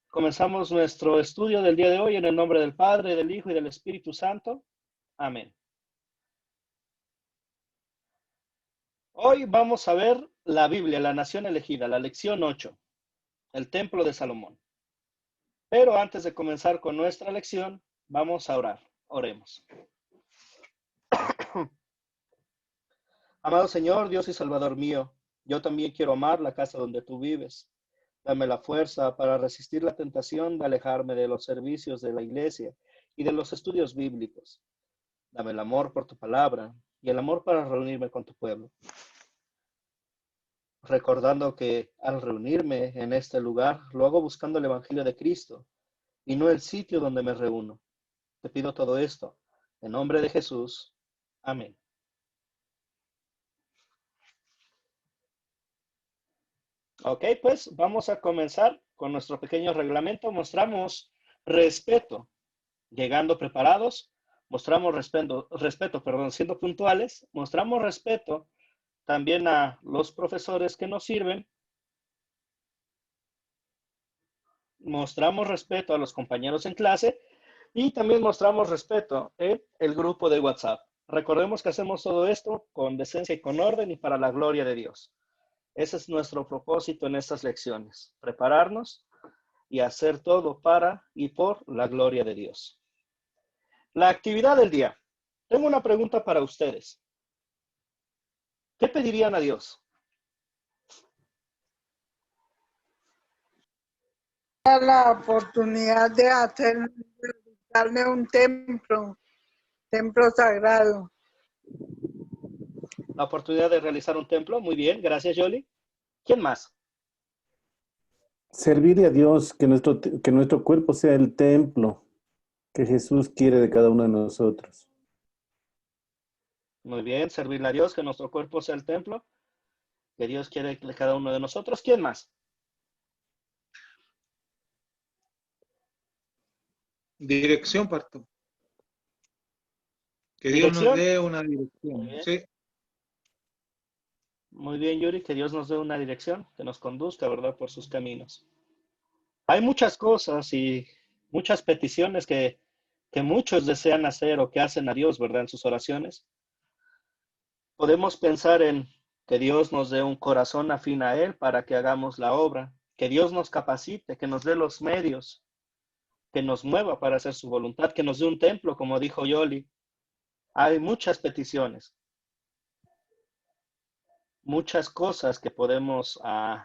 Comenzamos nuestro estudio del día de hoy en el nombre del Padre, del Hijo y del Espíritu Santo. Amén. Hoy vamos a ver la Biblia, la nación elegida, la lección 8, el templo de Salomón. Pero antes de comenzar con nuestra lección, vamos a orar. Oremos. Amado Señor, Dios y Salvador mío, yo también quiero amar la casa donde tú vives. Dame la fuerza para resistir la tentación de alejarme de los servicios de la iglesia y de los estudios bíblicos. Dame el amor por tu palabra y el amor para reunirme con tu pueblo. Recordando que al reunirme en este lugar, lo hago buscando el Evangelio de Cristo y no el sitio donde me reúno. Te pido todo esto en nombre de Jesús. Amén. Ok, pues vamos a comenzar con nuestro pequeño reglamento. Mostramos respeto, llegando preparados. Mostramos respeto, siendo puntuales. Mostramos respeto también a los profesores que nos sirven. Mostramos respeto a los compañeros en clase y también mostramos respeto en el grupo de WhatsApp. Recordemos que hacemos todo esto con decencia y con orden y para la gloria de Dios. Ese es nuestro propósito en estas lecciones, prepararnos y hacer todo para y por la gloria de Dios. La actividad del día. Tengo una pregunta para ustedes. ¿Qué pedirían a Dios? La oportunidad de darme un templo sagrado. La oportunidad de realizar un templo. Muy bien, gracias, Yoli. ¿Quién más? Servirle a Dios, que nuestro cuerpo sea el templo que Jesús quiere de cada uno de nosotros. Muy bien, servirle a Dios, que nuestro cuerpo sea el templo que Dios quiere de cada uno de nosotros. ¿Quién más? Dirección, Pastor. Que Dios ¿Dirección? nos dé una dirección. Sí. Muy bien, Yuri, que Dios nos dé una dirección, que nos conduzca, ¿verdad?, por sus caminos. Hay muchas cosas y muchas peticiones que muchos desean hacer o que hacen a Dios, ¿verdad?, en sus oraciones. Podemos pensar en que Dios nos dé un corazón afín a Él para que hagamos la obra, que Dios nos capacite, que nos dé los medios, que nos mueva para hacer su voluntad, que nos dé un templo, como dijo Yoli. Hay muchas peticiones, muchas cosas que podemos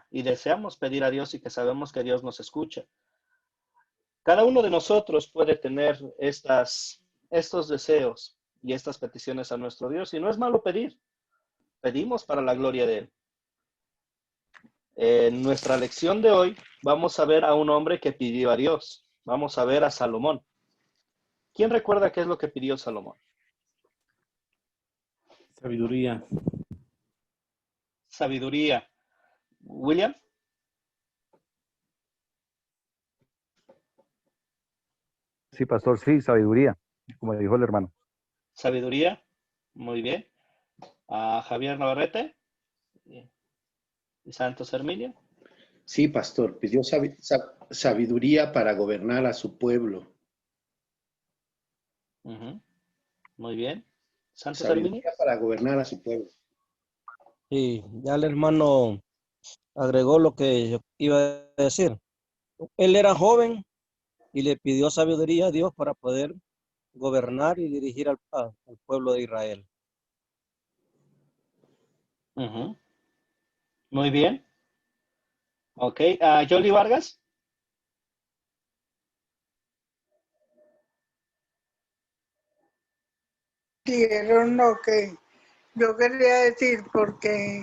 y deseamos pedir a Dios y que sabemos que Dios nos escucha. Cada uno de nosotros puede tener estos deseos y estas peticiones a nuestro Dios, y no es malo pedir. Pedimos para la gloria de Él. En nuestra lección de hoy vamos a ver a un hombre que pidió a Dios. Vamos a ver a Salomón. ¿Quién recuerda qué es lo que pidió Salomón? Sabiduría. Sabiduría. William. Sí, pastor, sí, sabiduría, como dijo el hermano. Sabiduría. Muy bien. A Javier Navarrete y Santos Herminio. Sí, pastor, pidió sabiduría para gobernar a su pueblo. Muy bien. Santos Sabiduría Herminio. para gobernar a su pueblo. Sí, ya el hermano agregó lo que yo iba a decir. Él era joven y le pidió sabiduría a Dios para poder gobernar y dirigir al pueblo de Israel. Muy bien. Ok. Yoli Vargas. Dieron lo que yo quería decir, porque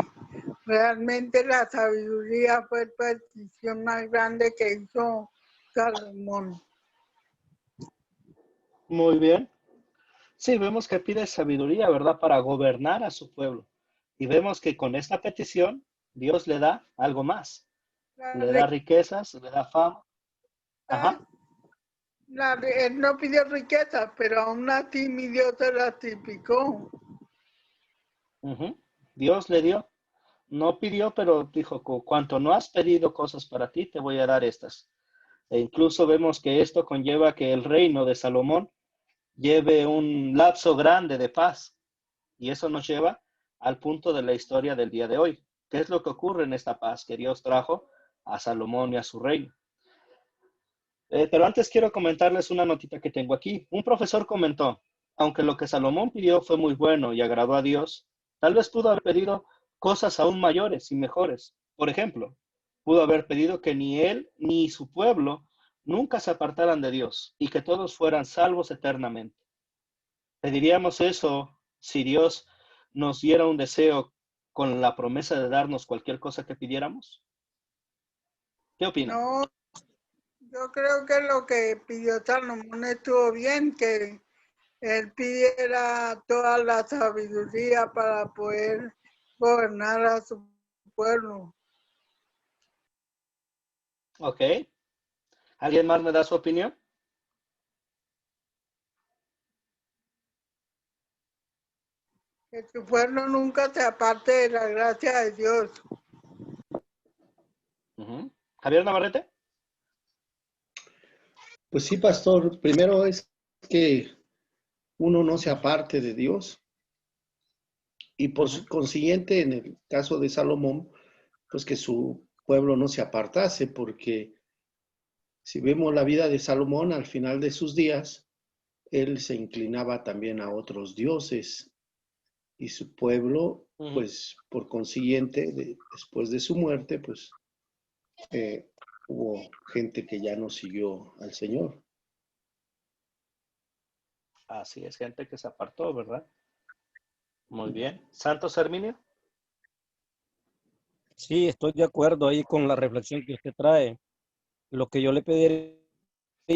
realmente la sabiduría fue la petición más grande que hizo Salomón. Muy bien. Sí, vemos que pide sabiduría, ¿verdad?, para gobernar a su pueblo. Y vemos que con esta petición, Dios le da algo más. Le da riquezas, le da fama. Ajá. Él no pidió riqueza, pero aún así mi Dios se la tipificó. Dios le dio. No pidió, pero dijo, cuanto no has pedido cosas para ti, te voy a dar estas E incluso vemos que esto conlleva que el reino de Salomón lleve un lapso grande de paz. Y eso nos lleva al punto de la historia del día de hoy. ¿Qué es lo que ocurre en esta paz que Dios trajo a Salomón y a su reino? Pero antes quiero comentarles una notita que tengo aquí. Un profesor comentó, aunque lo que Salomón pidió fue muy bueno y agradó a Dios, tal vez pudo haber pedido cosas aún mayores y mejores. Por ejemplo, pudo haber pedido que ni él ni su pueblo nunca se apartaran de Dios y que todos fueran salvos eternamente. ¿Pediríamos eso si Dios nos diera un deseo con la promesa de darnos cualquier cosa que pidiéramos? ¿Qué opinan? No, yo creo que lo que pidió Salomón estuvo bien, que él pidiera toda la sabiduría para poder gobernar a su pueblo. Ok. ¿Alguien más me da su opinión? Que su pueblo nunca se aparte de la gracia de Dios. Javier Navarrete. Pues sí, pastor. Primero es que uno no se aparte de Dios y por consiguiente, en el caso de Salomón, pues que su pueblo no se apartase, porque si vemos la vida de Salomón al final de sus días, él se inclinaba también a otros dioses y su pueblo, pues por consiguiente, después de su muerte, pues hubo gente que ya no siguió al Señor. Así es, gente que se apartó, ¿verdad? Muy bien. ¿Santos Herminio? Sí, estoy de acuerdo ahí con la reflexión que usted trae. Lo que yo le pediría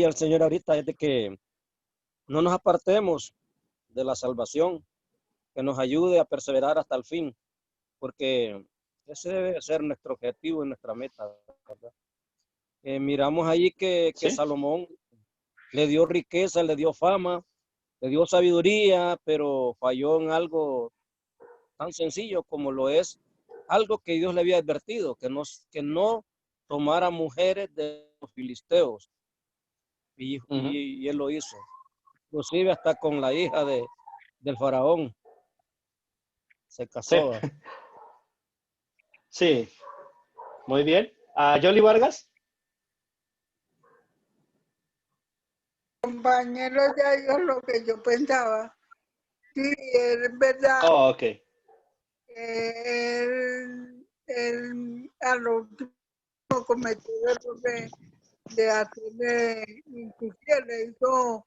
al Señor ahorita es de que no nos apartemos de la salvación, que nos ayude a perseverar hasta el fin, porque ese debe ser nuestro objetivo y nuestra meta, ¿verdad? Miramos ahí que ¿Sí? Salomón le dio riqueza, le dio fama, le dio sabiduría, pero falló en algo tan sencillo como lo es algo que Dios le había advertido, que no tomara mujeres de los filisteos. Y él lo hizo. Inclusive hasta con la hija del faraón se Sí. casó. Sí. Muy bien. ¿A Yoli Vargas? Compañero ya dijo lo que yo pensaba. Sí, es verdad. Oh, ok. Él a lo último cometió el error de hacerle, inclusive le hizo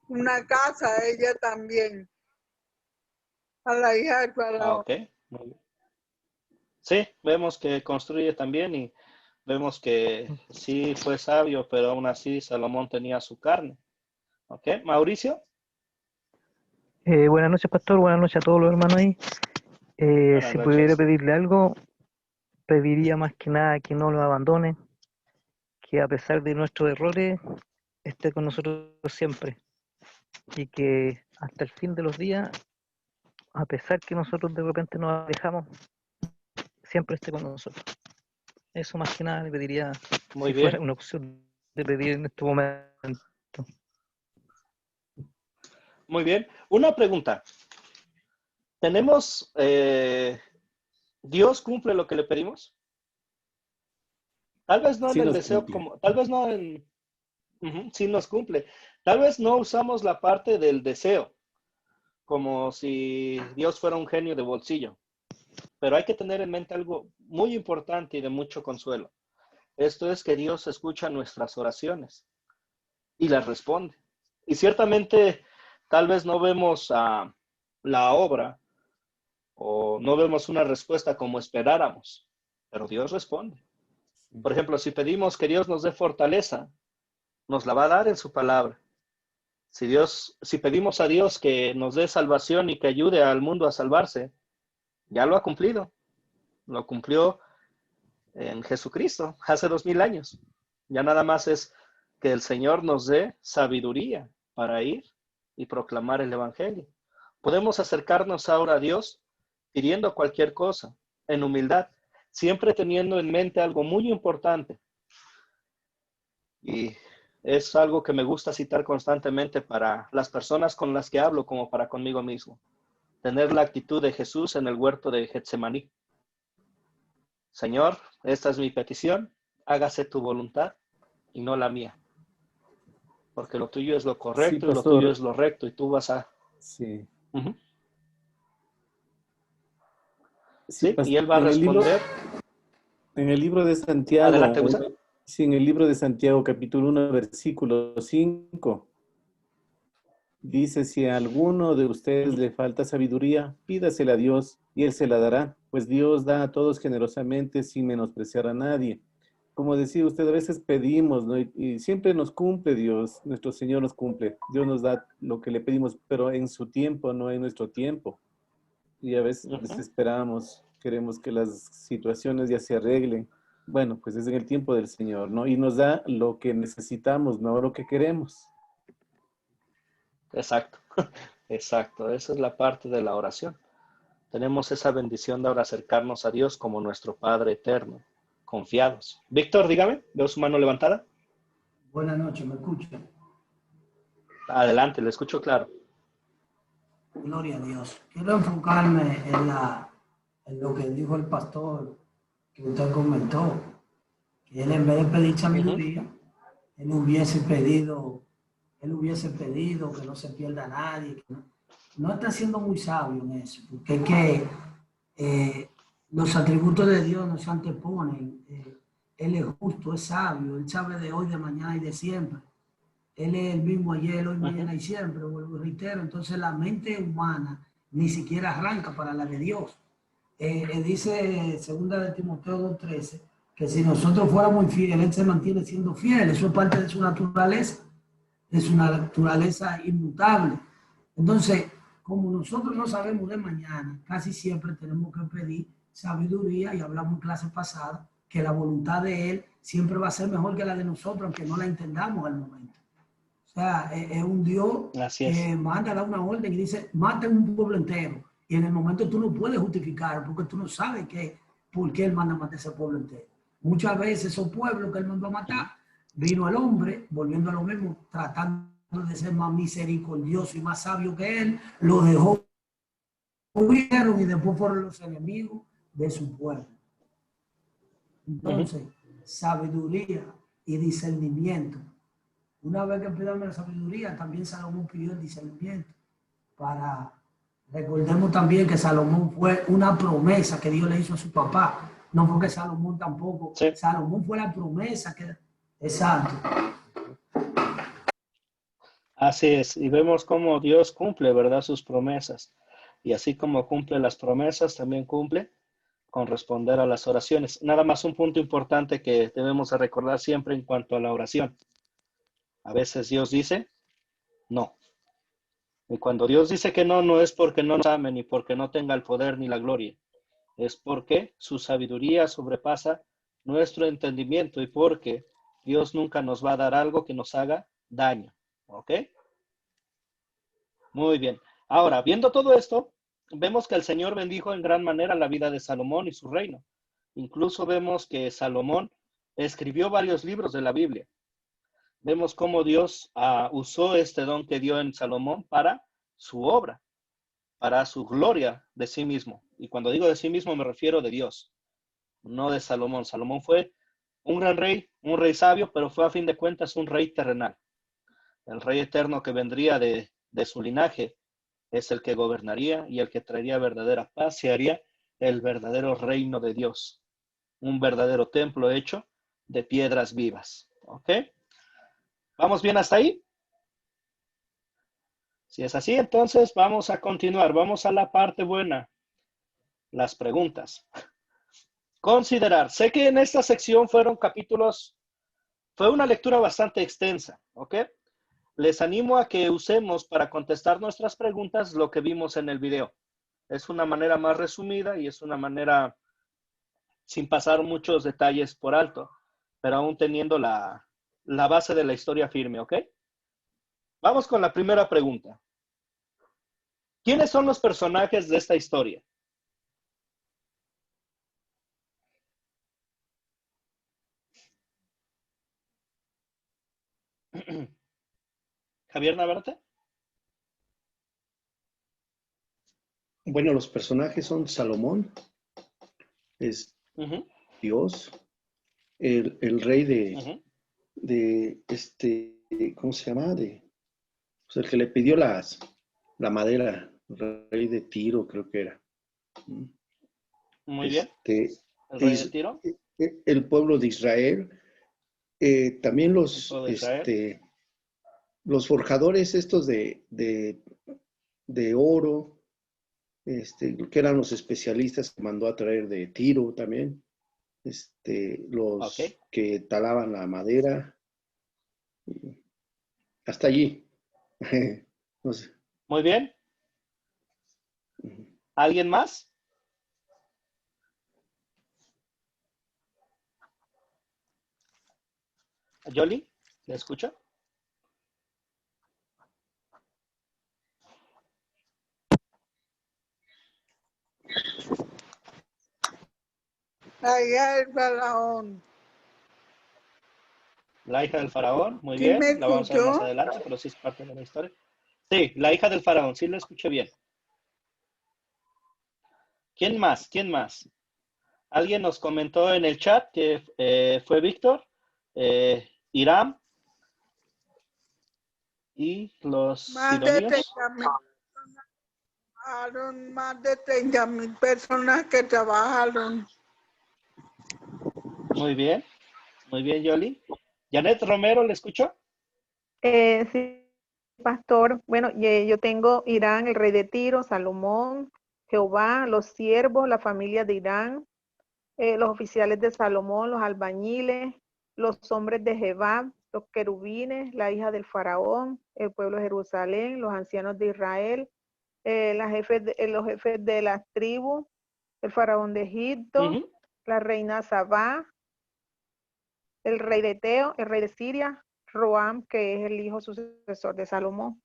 una casa a ella también, a la hija del faraón. Ok. Muy bien. Sí, vemos que construye también y vemos que sí fue sabio, pero aún así Salomón tenía su carne. Ok. Mauricio. Buenas noches, pastor. Buenas noches a todos los hermanos ahí. Buenas Si pudiera noches. pedirle algo, pediría más que nada que no lo abandone, que a pesar de nuestros errores, esté con nosotros siempre y que hasta el fin de los días, a pesar que nosotros de repente nos alejamos, siempre esté con nosotros. Eso más que nada le pediría, Muy si fuera bien. una opción de pedir en este momento. Muy bien. Una pregunta. ¿Tenemos, Dios cumple lo que le pedimos? Tal vez no en Sí el nos deseo cumple. como, tal vez no en, sí nos cumple. Tal vez no usamos la parte del deseo, como si Dios fuera un genio de bolsillo. Pero hay que tener en mente algo muy importante y de mucho consuelo. Esto es que Dios escucha nuestras oraciones y las responde. Y ciertamente, tal vez no vemos la obra o no vemos una respuesta como esperáramos, pero Dios responde. Por ejemplo, si pedimos que Dios nos dé fortaleza, nos la va a dar en su palabra. Si pedimos a Dios que nos dé salvación y que ayude al mundo a salvarse, ya lo ha cumplido. Lo cumplió en Jesucristo hace 2000 años. Ya nada más es que el Señor nos dé sabiduría para ir y proclamar el Evangelio. Podemos acercarnos ahora a Dios pidiendo cualquier cosa en humildad, siempre teniendo en mente algo muy importante. Y es algo que me gusta citar constantemente para las personas con las que hablo, como para conmigo mismo. Tener la actitud de Jesús en el huerto de Getsemaní. Señor, esta es mi petición, hágase tu voluntad y no la mía. Porque lo tuyo es lo Sí, correcto y lo tuyo pastor. es lo recto y tú vas a... Sí. Ujú. Sí, Sí, y él va a en responder. en el libro de Adelante, Santiago, Gusa. sí, en el libro de Santiago, capítulo 1, versículo 5, dice, si a alguno de ustedes le falta sabiduría, pídasela a Dios y Él se la dará, pues Dios da a todos generosamente sin menospreciar a nadie. Como decía usted, a veces pedimos, ¿no? Y siempre nos cumple Dios, nuestro Señor nos cumple. Dios nos da lo que le pedimos, pero en su tiempo, no en nuestro tiempo. Y a veces Ujú. desesperamos, queremos que las situaciones ya se arreglen. Bueno, pues es en el tiempo del Señor, ¿no? Y nos da lo que necesitamos, no lo que queremos. Exacto, exacto. Esa es la parte de la oración. Tenemos esa bendición de ahora acercarnos a Dios como nuestro Padre eterno, confiados. Víctor, dígame, veo su mano levantada. Buenas noches, ¿me escucha? Adelante, le escucho claro. Gloria a Dios. Quiero enfocarme en lo que dijo el pastor que usted comentó, que él en vez de pedir sabiduría, él hubiese pedido que no se pierda nadie. Que no está siendo muy sabio en eso, porque es que los atributos de Dios no se anteponen. Él es justo, es sabio, él sabe de hoy, de mañana y de siempre. Él es el mismo ayer, hoy, mañana y siempre, vuelvo y reitero. Entonces la mente humana ni siquiera arranca para la de Dios. Dice 2 de Timoteo 2:13 que si nosotros fuéramos fieles, Él se mantiene siendo fiel. Eso es parte de su naturaleza inmutable. Entonces, como nosotros no sabemos de mañana, casi siempre tenemos que pedir sabiduría, y hablamos en clase pasada, que la voluntad de Él siempre va a ser mejor que la de nosotros, aunque no la entendamos al momento. O sea, es un Dios que manda, da una orden y dice, maten un pueblo entero. Y en el momento tú no puedes justificar, porque tú no sabes por qué Él manda a matar a ese pueblo entero. Muchas veces esos pueblos que Él mandó a matar, vino el hombre, volviendo a lo mismo, tratando de ser más misericordioso y más sabio que Él, lo dejó, y después fueron los enemigos de su pueblo. Entonces, sabiduría y discernimiento. Una vez que pidamos la sabiduría, también Salomón pidió el discernimiento. Recordemos también que Salomón fue una promesa que Dios le hizo a su papá. No fue que Salomón tampoco. Sí. Salomón fue la promesa que... Exacto. Así es. Y vemos cómo Dios cumple, ¿verdad?, sus promesas. Y así como cumple las promesas, también cumple con responder a las oraciones. Nada más un punto importante que debemos de recordar siempre en cuanto a la oración. A veces Dios dice no. Y cuando Dios dice que no, no es porque no nos ame ni porque no tenga el poder ni la gloria. Es porque su sabiduría sobrepasa nuestro entendimiento y porque Dios nunca nos va a dar algo que nos haga daño. ¿Ok? Muy bien. Ahora, viendo todo esto, vemos que el Señor bendijo en gran manera la vida de Salomón y su reino. Incluso vemos que Salomón escribió varios libros de la Biblia. Vemos cómo Dios usó este don que dio en Salomón para su obra, para su gloria de sí mismo. Y cuando digo de sí mismo me refiero de Dios, no de Salomón. Salomón fue un gran rey, un rey sabio, pero fue a fin de cuentas un rey terrenal. El rey eterno que vendría de su linaje es el que gobernaría y el que traería verdadera paz y haría el verdadero reino de Dios. Un verdadero templo hecho de piedras vivas. ¿Ok? ¿Vamos bien hasta ahí? Si es así, entonces vamos a continuar. Vamos a la parte buena. Las preguntas. Considerar. Sé que en esta sección fueron capítulos, fue una lectura bastante extensa. ¿Ok? Les animo a que usemos para contestar nuestras preguntas lo que vimos en el video. Es una manera más resumida y es una manera sin pasar muchos detalles por alto, pero aún teniendo la base de la historia firme, ¿ok? Vamos con la primera pregunta. ¿Quiénes son los personajes de esta historia? Javier Navarrete. Bueno, los personajes son Salomón, es Dios, el rey de ¿cómo se llama? Pues el que le pidió la madera, el rey de Tiro, creo que era. Muy bien. El rey de Tiro. El pueblo de Israel. También los forjadores estos de oro, que eran los especialistas que mandó a traer de Tiro también, los que talaban la madera, hasta allí. No sé. Muy bien. ¿Alguien más? Yoli, ¿le escucha? La hija del faraón. La hija del faraón, muy bien. La vamos a ver más adelante, pero sí es parte de la historia. Sí, la hija del faraón, sí la escuché bien. ¿Quién más? ¿Quién más? Alguien nos comentó en el chat que fue Víctor, Irán y los sidonios. Más de 30,000 personas que trabajaron. Muy bien, Yoli. Janet Romero, ¿le escuchó? Sí, pastor. Bueno, yo tengo Irán, el rey de Tiro, Salomón, Jehová, los siervos, la familia de Irán, los oficiales de Salomón, los albañiles, los hombres de Jehová, los querubines, la hija del faraón, el pueblo de Jerusalén, los ancianos de Israel, los jefes de las tribus, el faraón de Egipto, la reina Sabá, el rey de Teo, el rey de Siria, Roam, que es el hijo sucesor de Salomón.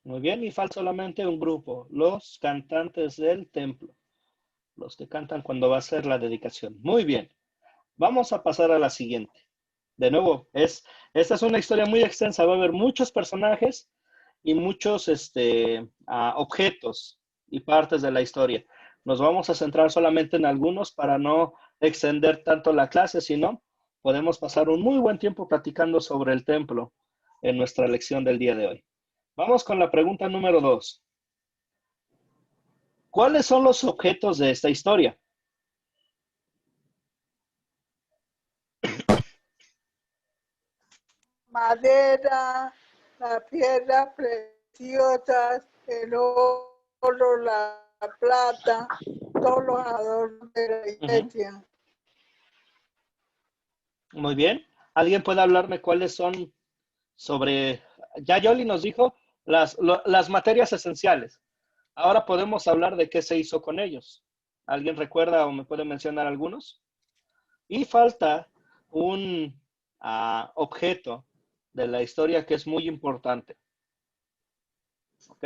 Muy bien, y falta solamente un grupo, los cantantes del templo, los que cantan cuando va a ser la dedicación. Muy bien, vamos a pasar a la siguiente. De nuevo, esta es una historia muy extensa, va a haber muchos personajes y muchos objetos y partes de la historia. Nos vamos a centrar solamente en algunos para no extender tanto la clase, sino podemos pasar un muy buen tiempo platicando sobre el templo en nuestra lección del día de hoy. Vamos con la pregunta número 2. ¿Cuáles son los objetos de esta historia? Madera, la piedra preciosas, el oro, la plata, todos los adornos de la iglesia. Muy bien. ¿Alguien puede hablarme cuáles son sobre... Ya Yoli nos dijo las materias esenciales. Ahora podemos hablar de qué se hizo con ellos. ¿Alguien recuerda o me puede mencionar algunos? Y falta un objeto de la historia que es muy importante. ¿Ok?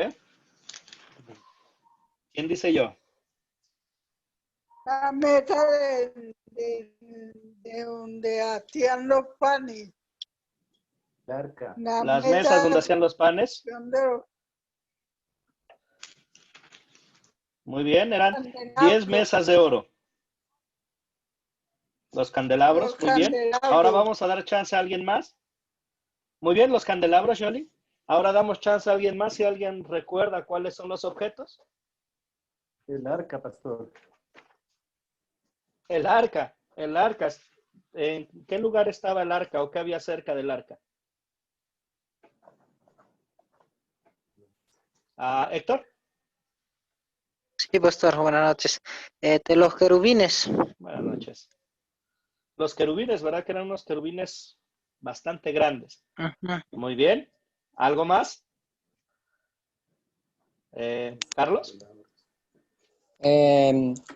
¿Quién dice yo? La mesa de donde hacían los panes. El arca. Las mesas donde hacían los panes. Muy bien, eran 10 mesas de oro. Los candelabros, muy bien. Ahora vamos a dar chance a alguien más. Muy bien, los candelabros, Yoli. Ahora damos chance a alguien más si alguien recuerda cuáles son los objetos. El arca, pastor. El arca. ¿En qué lugar estaba el arca o qué había cerca del arca? Héctor. Sí, pastor, buenas noches. De los querubines. Buenas noches. Los querubines, ¿verdad? Que eran unos querubines bastante grandes. Muy bien. ¿Algo más? ¿Carlos?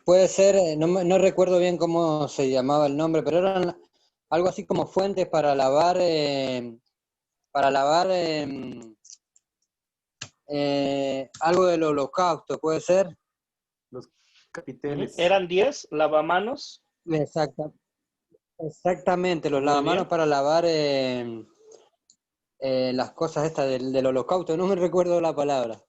Puede ser, no recuerdo bien cómo se llamaba el nombre, pero eran algo así como fuentes para lavar algo del holocausto, ¿puede ser? Los capiteles. Eran 10 lavamanos. Exactamente, los lavamanos para lavar las cosas estas del holocausto, no me recuerdo la palabra.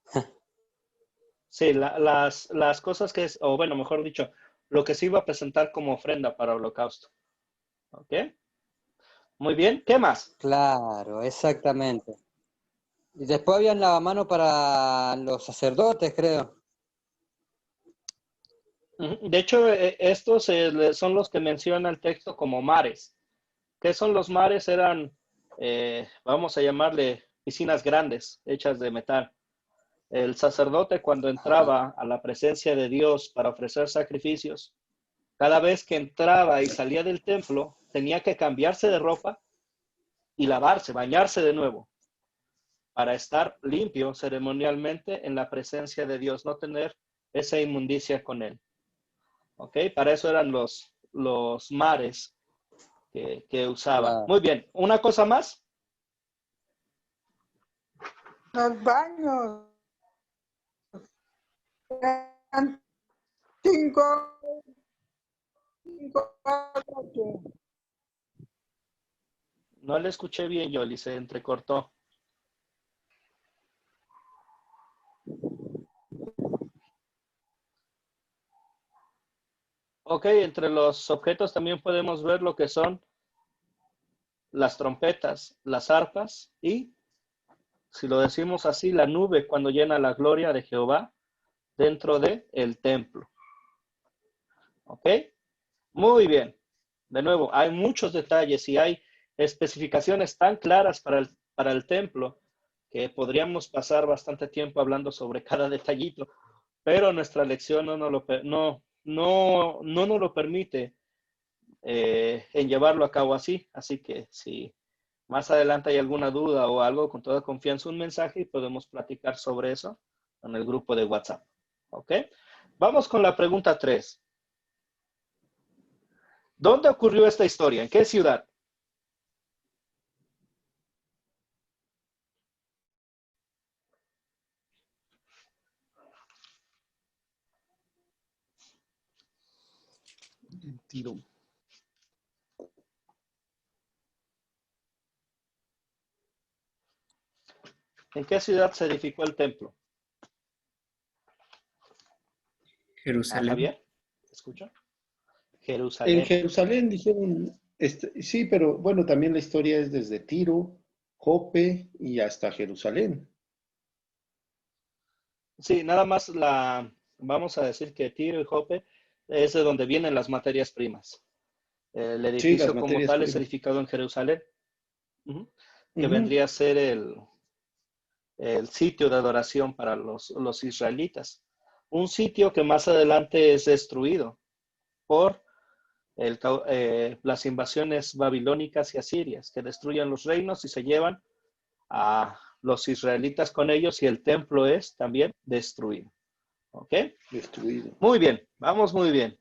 Sí, las cosas que es, o bueno, mejor dicho, lo que se iba a presentar como ofrenda para holocausto. ¿Ok? Muy bien, ¿qué más? Claro, exactamente. Y después había un lavamano para los sacerdotes, creo. De hecho, estos son los que menciona el texto como mares. ¿Qué son los mares? Eran, vamos a llamarle piscinas grandes, hechas de metal. El sacerdote cuando entraba a la presencia de Dios para ofrecer sacrificios, cada vez que entraba y salía del templo, tenía que cambiarse de ropa y lavarse, bañarse de nuevo, para estar limpio ceremonialmente en la presencia de Dios, no tener esa inmundicia con él. ¿Ok? Para eso eran los mares que usaba. Claro. Muy bien, ¿una cosa más? Los baños. Eran cinco. No le escuché bien, Yoli, se entrecortó. Ok, entre los objetos también podemos ver lo que son las trompetas, las arpas y, si lo decimos así, la nube cuando llena la gloria de Jehová dentro del templo. ¿Ok? Muy bien. De nuevo, hay muchos detalles y hay especificaciones tan claras para el templo que podríamos pasar bastante tiempo hablando sobre cada detallito, pero nuestra lección no nos lo permite en llevarlo a cabo así. Así que si más adelante hay alguna duda o algo, con toda confianza un mensaje y podemos platicar sobre eso en el grupo de WhatsApp. ¿Ok? Vamos con la pregunta 3. ¿Dónde ocurrió esta historia? ¿En qué ciudad? En Tiro. ¿En qué ciudad se edificó el templo? Jerusalén. Javier, ¿te escucho? En Jerusalén. Jerusalén dijeron, sí, pero bueno, también la historia es desde Tiro, Jope y hasta Jerusalén. Sí, nada más vamos a decir que Tiro y Jope es de donde vienen las materias primas. El Sí, las edificio como materias tal es primas. edificado en Jerusalén, que Ujú. vendría a ser el sitio de adoración para los israelitas. Un sitio que más adelante es destruido por las invasiones babilónicas y asirias, que destruyen los reinos y se llevan a los israelitas con ellos y el templo es también destruido. ¿Ok? Destruido. Muy bien, vamos muy bien.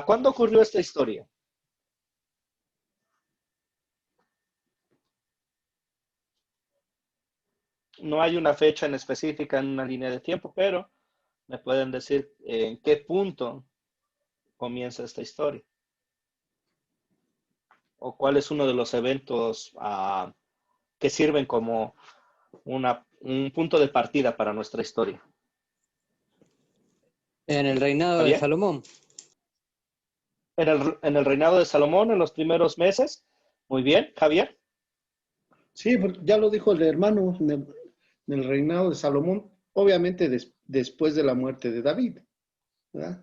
¿Cuándo ocurrió esta historia? No hay una fecha en específica en una línea de tiempo, pero me pueden decir en qué punto comienza esta historia o cuál es uno de los eventos que sirven como un punto de partida para nuestra historia. En el reinado de ¿Javier? Salomón. En el reinado de Salomón, en los primeros meses. Muy bien, Javier. Sí, ya lo dijo el hermano en el reinado de Salomón, obviamente después de la muerte de David, ¿verdad?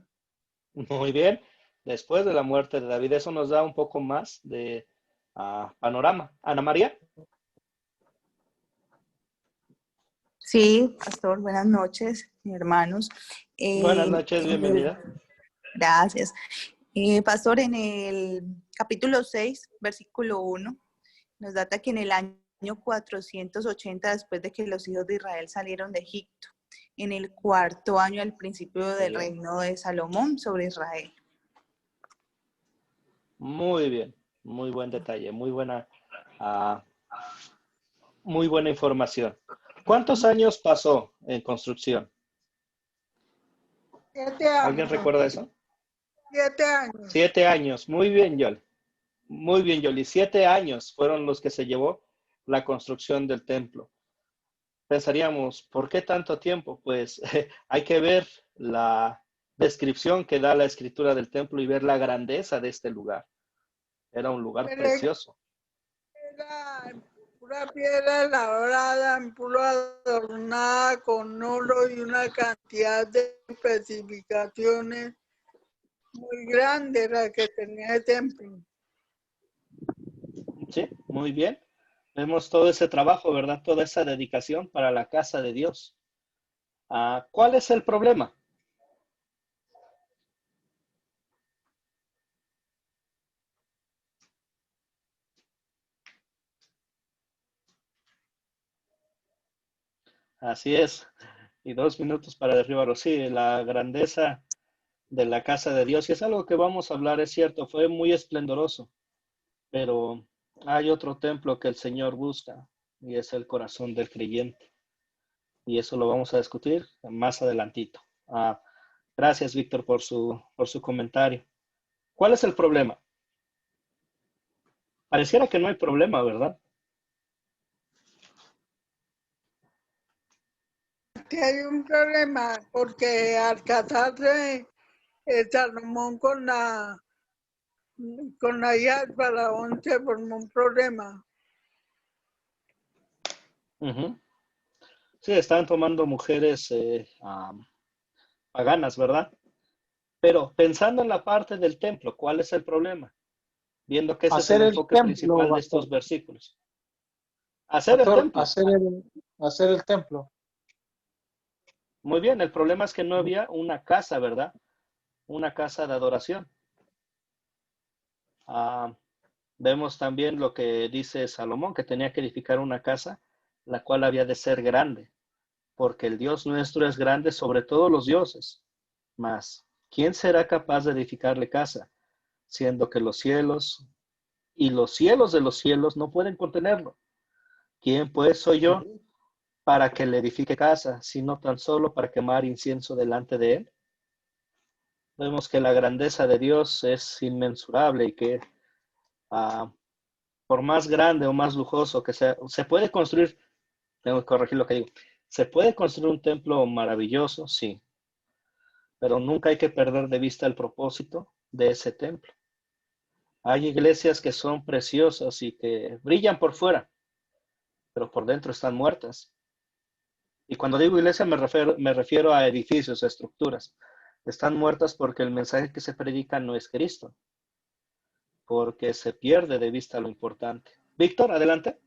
Muy bien. Después de la muerte de David, eso nos da un poco más de panorama. Ana María. Sí, pastor, buenas noches, hermanos. Buenas noches, bienvenida. Gracias. Pastor, en el capítulo 6, versículo 1, nos data que en el año 480, después de que los hijos de Israel salieron de Egipto, en el cuarto año al principio del reino de Salomón sobre Israel. Muy bien, muy buen detalle, muy buena información. ¿Cuántos años pasó en construcción? 7 años. ¿Alguien recuerda eso? 7 años. 7 años. Muy bien, Yol. Muy bien, Yoli. 7 años fueron los que se llevó la construcción del templo. Pensaríamos, ¿por qué tanto tiempo? Pues hay que ver la descripción que da la escritura del templo y ver la grandeza de este lugar. Era un lugar Pero precioso. era pura piedra labrada, pura adornada con oro y una cantidad de especificaciones muy grande la que tenía el templo. Sí, muy bien. Vemos todo ese trabajo, ¿verdad? Toda esa dedicación para la casa de Dios. ¿Cuál es el problema? Así es. Y 2 minutos para derribarlo. Sí, la grandeza de la casa de Dios. Y es algo que vamos a hablar, es cierto, fue muy esplendoroso. Pero hay otro templo que el Señor busca y es el corazón del creyente. Y eso lo vamos a discutir más adelantito. Gracias, Víctor, por su comentario. ¿Cuál es el problema? Pareciera que no hay problema, ¿verdad? Sí hay un problema porque al casarse Salomón con la hija del faraón se formó un problema. Sí, están tomando mujeres paganas, ¿verdad? Pero pensando en la parte del templo, ¿cuál es el problema? Viendo que ese es el Hacer el enfoque templo, principal de estos pastor. versículos. Hacer el Pastor, templo. hacer el templo. Muy bien, el problema es que no había una casa, ¿verdad? Una casa de adoración. Vemos también lo que dice Salomón, que tenía que edificar una casa, la cual había de ser grande, porque el Dios nuestro es grande sobre todos los dioses. Mas, ¿quién será capaz de edificarle casa, siendo que los cielos y los cielos de los cielos no pueden contenerlo? ¿Quién pues soy yo para que le edifique casa, sino tan solo para quemar incienso delante de él? Vemos que la grandeza de Dios es inmensurable y que por más grande o más lujoso que sea, se puede construir, tengo que corregir lo que digo, se puede construir un templo maravilloso, sí, pero nunca hay que perder de vista el propósito de ese templo. Hay iglesias que son preciosas y que brillan por fuera, pero por dentro están muertas. Y cuando digo iglesia me refiero a edificios, a estructuras. Están muertas porque el mensaje que se predica no es Cristo, porque se pierde de vista lo importante. Víctor, adelante.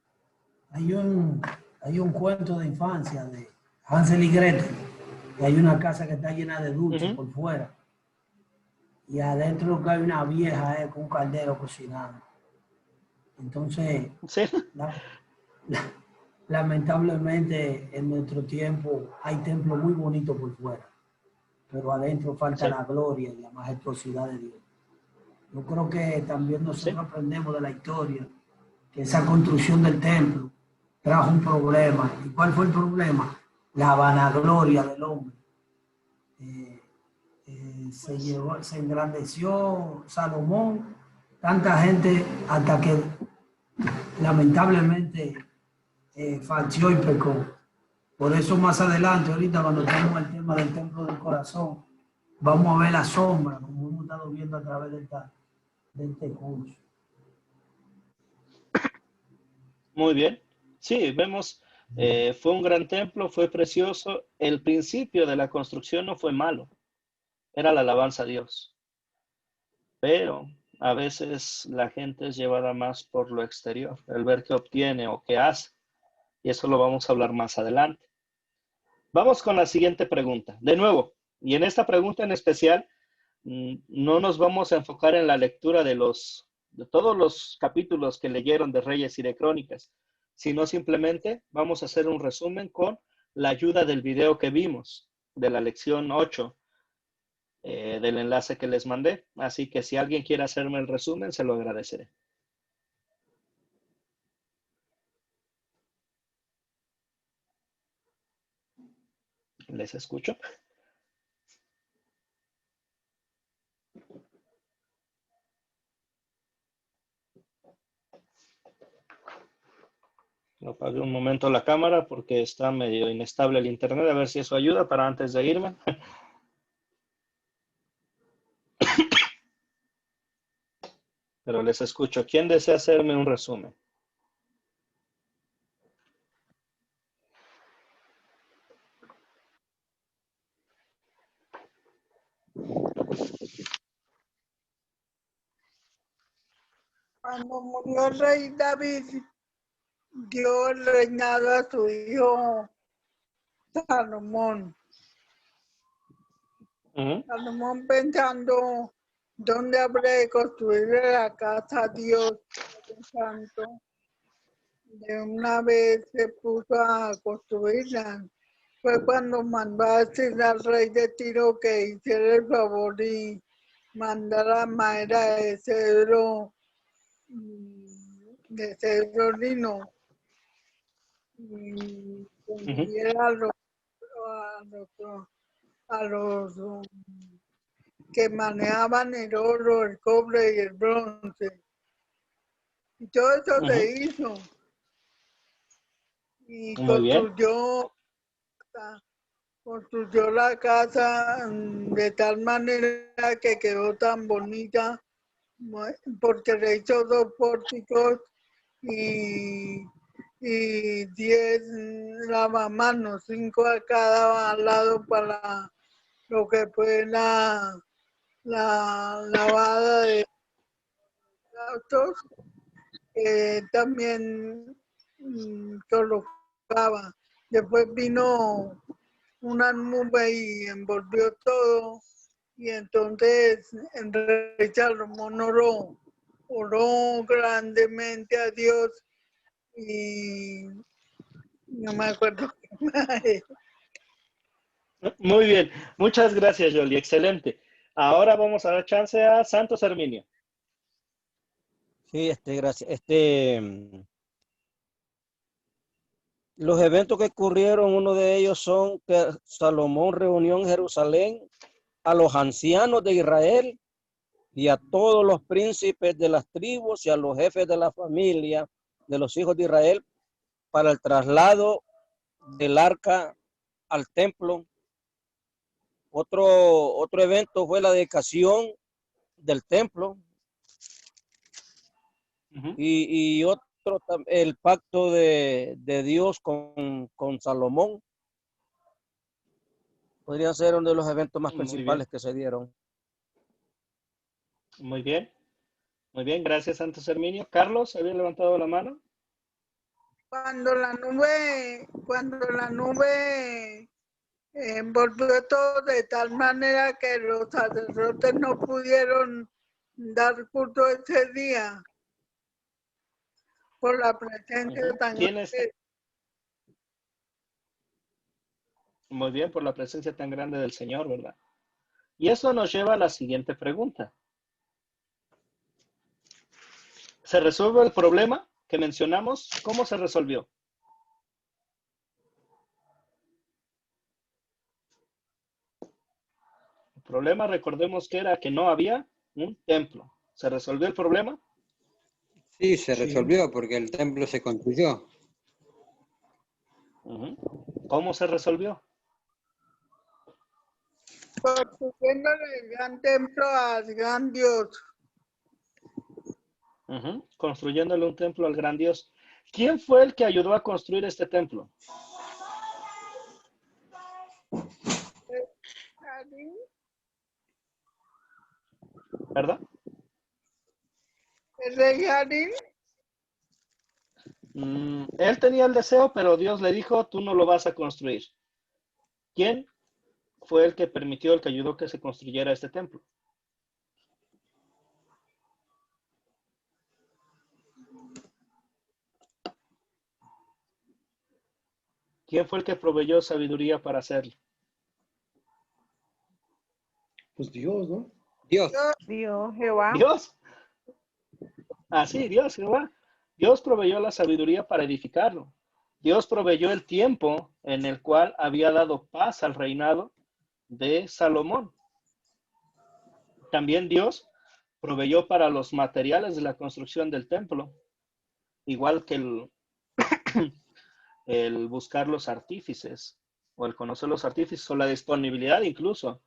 Hay un cuento de infancia de Hansel y Gretel, que hay una casa que está llena de dulces por fuera y adentro lo que hay una vieja con un caldero cocinando. Entonces, lamentablemente en nuestro tiempo hay templos muy bonitos por fuera, pero adentro falta la gloria y la majestuosidad de Dios. Yo creo que también nosotros aprendemos de la historia que esa construcción del templo trajo un problema. ¿Y cuál fue el problema? La vanagloria del hombre. Se engrandeció Salomón, tanta gente, hasta que lamentablemente falció y pecó. Por eso más adelante, ahorita cuando tenemos el tema del templo del corazón, vamos a ver la sombra, como hemos estado viendo a través de este curso. Muy bien. Sí, vemos, fue un gran templo, fue precioso. El principio de la construcción no fue malo, era la alabanza a Dios. Pero a veces la gente es llevada más por lo exterior, el ver qué obtiene o qué hace. Y eso lo vamos a hablar más adelante. Vamos con la siguiente pregunta. De nuevo, y en esta pregunta en especial, no nos vamos a enfocar en la lectura de todos los capítulos que leyeron de Reyes y de Crónicas, sino simplemente vamos a hacer un resumen con la ayuda del video que vimos, de la lección 8, del enlace que les mandé. Así que si alguien quiere hacerme el resumen, se lo agradeceré. ¿Les escucho? Apagué un momento la cámara porque está medio inestable el internet. A ver si eso ayuda para antes de irme. Pero les escucho. ¿Quién desea hacerme un resumen? Cuando murió el rey David, dio el reinado a su hijo Salomón. Salomón pensando dónde habrá de construir la casa a Dios Santo. De una vez se puso a construirla. Fue cuando mandó a decir al rey de Tiro que hiciera el favor y mandara madera de cedro lino. Y diera a los que manejaban el oro, el cobre y el bronce. Y todo eso se hizo. Y construyó la casa de tal manera que quedó tan bonita, porque le hizo 2 pórticos y 10 lavamanos, 5 a cada lado para lo que fue la lavada de autos, también colocaba. Después vino una nube y envolvió todo, y entonces el rey Salomón oró grandemente a Dios y no me acuerdo qué más. Muy bien, muchas gracias, Yoli, excelente. Ahora vamos a dar chance a Santos Herminio. Sí, gracias. Los eventos que ocurrieron, uno de ellos son que Salomón reunió en Jerusalén a los ancianos de Israel y a todos los príncipes de las tribus y a los jefes de la familia de los hijos de Israel para el traslado del arca al templo. Otro evento fue la dedicación del templo. Y otro, el pacto de Dios con Salomón. Podría ser uno de los eventos más principales que se dieron. Muy bien, gracias, Santos Herminio. Carlos, ¿había levantado la mano? Cuando la nube envolvió todo de tal manera que los sacerdotes no pudieron dar culto ese día por la presencia tan grande. Muy bien, por la presencia tan grande del Señor, ¿verdad? Y eso nos lleva a la siguiente pregunta. ¿Se resuelve el problema que mencionamos? ¿Cómo se resolvió? El problema, recordemos que era que no había un templo. ¿Se resolvió el problema? Sí, se resolvió porque el templo se construyó. ¿Cómo se resolvió? Construyéndole el gran templo al gran Dios. Construyéndole un templo al gran Dios. ¿Quién fue el que ayudó a construir este templo? ¿Verdad? ¿El rey Jarín? Él tenía el deseo, pero Dios le dijo, tú no lo vas a construir. ¿Quién fue el que permitió, el que ayudó que se construyera este templo? ¿Quién fue el que proveyó sabiduría para hacerlo? Pues Dios, ¿no? Dios, Jehová. Dios. Ah, sí, Dios, Jehová. Dios proveyó la sabiduría para edificarlo. Dios proveyó el tiempo en el cual había dado paz al reinado de Salomón. También Dios proveyó para los materiales de la construcción del templo, igual que el buscar los artífices, o el conocer los artífices, o la disponibilidad incluso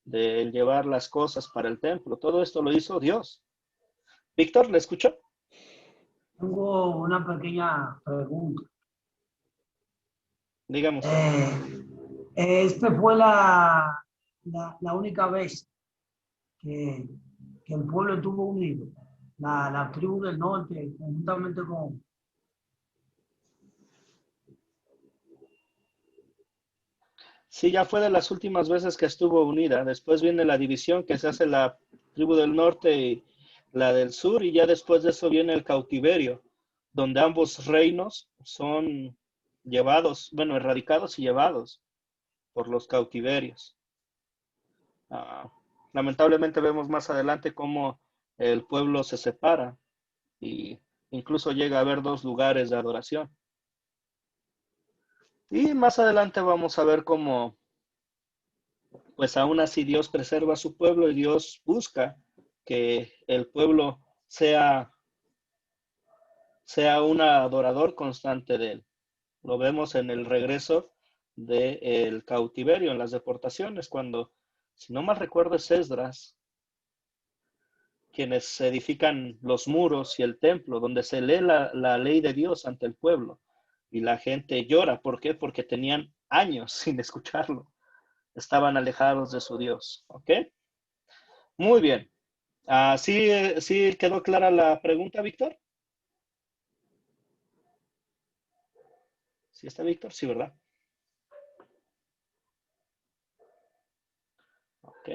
de llevar las cosas para el templo. Todo esto lo hizo Dios. Víctor, ¿le escucho? Tengo una pequeña pregunta. Dígame usted. Esta fue la única vez que el pueblo estuvo unido, la tribu del norte, conjuntamente con... Sí, ya fue de las últimas veces que estuvo unida. Después viene la división que se hace la tribu del norte y la del sur, y ya después de eso viene el cautiverio, donde ambos reinos son llevados, bueno, erradicados y llevados por los cautiverios. Lamentablemente vemos más adelante cómo el pueblo se separa y incluso llega a haber dos lugares de adoración. Y más adelante vamos a ver cómo, pues aún así Dios preserva a su pueblo y Dios busca que el pueblo sea un adorador constante de él. Lo vemos en el regreso del cautiverio, en las deportaciones, cuando, si no mal recuerdo, es Esdras quienes edifican los muros y el templo, donde se lee la ley de Dios ante el pueblo. Y la gente llora. ¿Por qué? Porque tenían años sin escucharlo. Estaban alejados de su Dios. ¿Ok? Muy bien. ¿Sí quedó clara la pregunta, Víctor? ¿Sí está Víctor? Sí, ¿verdad? Ok.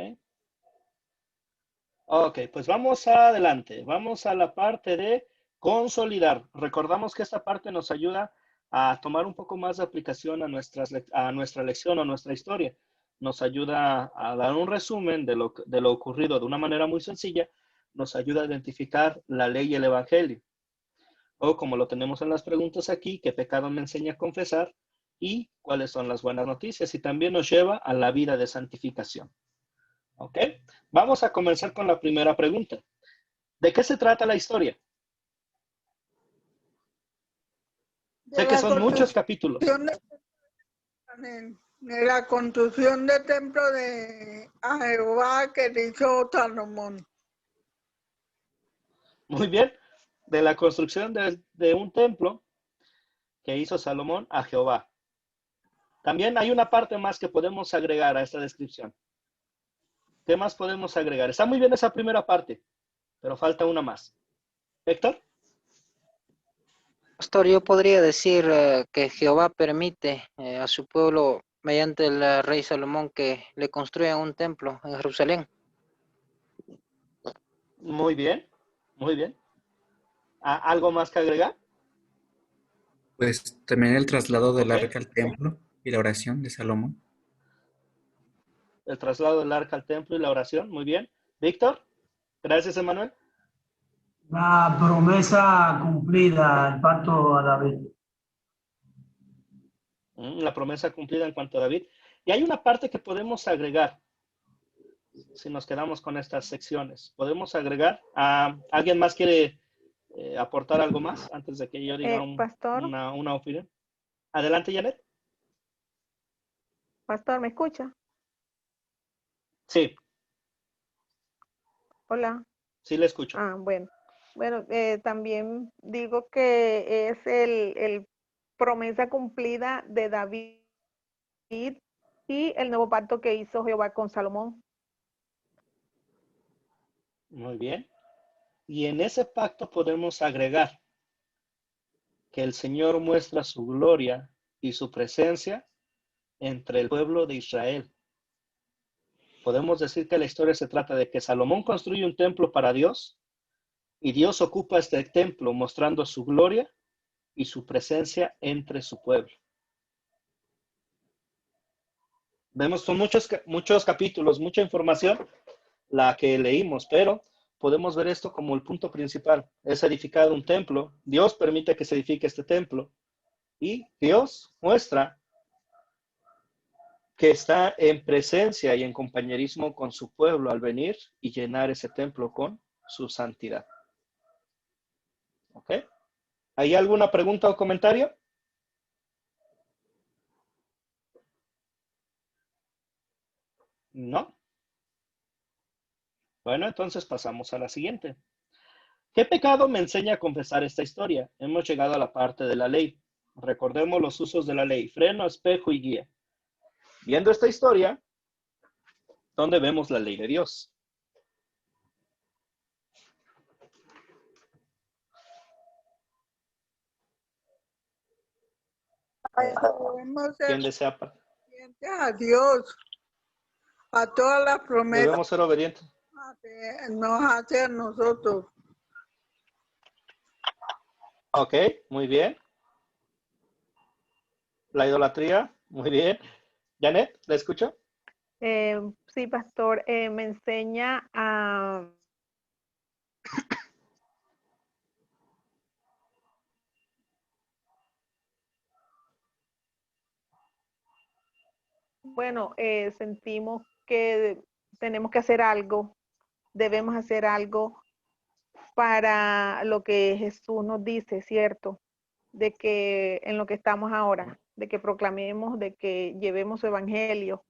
Ok, pues vamos adelante. Vamos a la parte de consolidar. Recordamos que esta parte nos ayuda a tomar un poco más de aplicación a nuestra lección o nuestra historia. Nos ayuda a dar un resumen de lo ocurrido de una manera muy sencilla. Nos ayuda a identificar la ley y el evangelio. O como lo tenemos en las preguntas aquí, ¿qué pecado me enseña a confesar? Y cuáles son las buenas noticias. Y también nos lleva a la vida de santificación. ¿Ok? Vamos a comenzar con la primera pregunta. ¿De qué se trata la historia? Sé que son muchos capítulos. De la construcción del templo a Jehová que hizo Salomón. Muy bien. De la construcción de un templo que hizo Salomón a Jehová. También hay una parte más que podemos agregar a esta descripción. ¿Qué más podemos agregar? Está muy bien esa primera parte, pero falta una más. ¿Héctor? Pastor, yo podría decir que Jehová permite a su pueblo, mediante el rey Salomón, que le construyan un templo en Jerusalén. Muy bien, muy bien. ¿Algo más que agregar? Pues también el traslado del arca al templo y la oración de Salomón. El traslado del arca al templo y la oración, muy bien. Víctor, gracias, Emanuel. La promesa cumplida, el pacto a David. La promesa cumplida en cuanto a David. Y hay una parte que podemos agregar, si nos quedamos con estas secciones. Podemos agregar. ¿Alguien más quiere aportar algo más antes de que yo diga una opinión? Adelante, Janet. Pastor, ¿me escucha? Sí. Hola. Sí, le escucho. Bueno. Bueno, también digo que es el promesa cumplida de David y el nuevo pacto que hizo Jehová con Salomón. Muy bien. Y en ese pacto podemos agregar que el Señor muestra su gloria y su presencia entre el pueblo de Israel. Podemos decir que la historia se trata de que Salomón construye un templo para Dios y Dios ocupa este templo mostrando su gloria y su presencia entre su pueblo. Vemos son muchos capítulos, mucha información la que leímos, pero podemos ver esto como el punto principal. Es edificado un templo, Dios permite que se edifique este templo y Dios muestra que está en presencia y en compañerismo con su pueblo al venir y llenar ese templo con su santidad. ¿Ok? ¿Hay alguna pregunta o comentario? ¿No? Bueno, entonces pasamos a la siguiente. ¿Qué pecado me enseña a confesar esta historia? Hemos llegado a la parte de la ley. Recordemos los usos de la ley: freno, espejo y guía. Viendo esta historia, ¿dónde vemos la ley de Dios? Debemos ser ¿Quién desea? obedientes a Dios, a todas las promesas Debemos ser obedientes. que nos hace a nosotros. Ok, muy bien. La idolatría, muy bien. Janet, ¿la escucho? Sí, pastor, me enseña a... Bueno, sentimos que tenemos que hacer algo, debemos hacer algo para lo que Jesús nos dice, ¿cierto? De que en lo que estamos ahora, de que proclamemos, de que llevemos su evangelio.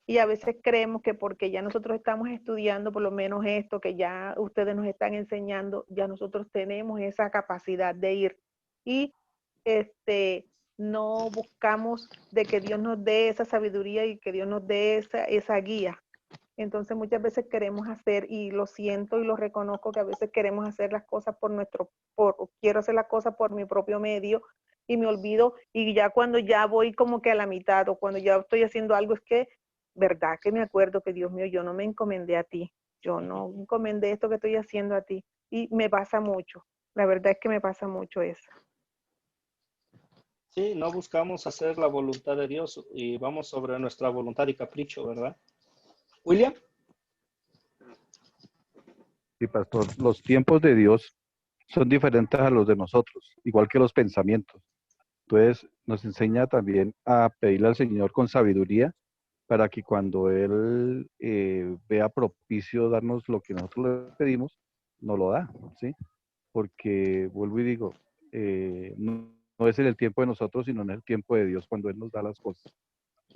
Y a veces creemos que porque ya nosotros estamos estudiando por lo menos esto que ya ustedes nos están enseñando, ya nosotros tenemos esa capacidad de ir. Y no buscamos de que Dios nos dé esa sabiduría y que Dios nos dé esa guía. Entonces muchas veces queremos hacer, y lo siento y lo reconozco, que a veces queremos hacer las cosas quiero hacer las cosas por mi propio medio y me olvido, y ya cuando ya voy como que a la mitad o cuando ya estoy haciendo algo, es que, verdad que me acuerdo que, Dios mío, yo no me encomendé a ti, yo no encomendé esto que estoy haciendo a ti, y me pasa mucho, la verdad es que me pasa mucho eso. Sí, no buscamos hacer la voluntad de Dios y vamos sobre nuestra voluntad y capricho, ¿verdad? William. Sí, pastor. Los tiempos de Dios son diferentes a los de nosotros, igual que los pensamientos. Entonces, nos enseña también a pedirle al Señor con sabiduría para que cuando Él vea propicio darnos lo que nosotros le pedimos, nos lo da, ¿sí? Porque, vuelvo y digo, no es en el tiempo de nosotros, sino en el tiempo de Dios cuando Él nos da las cosas.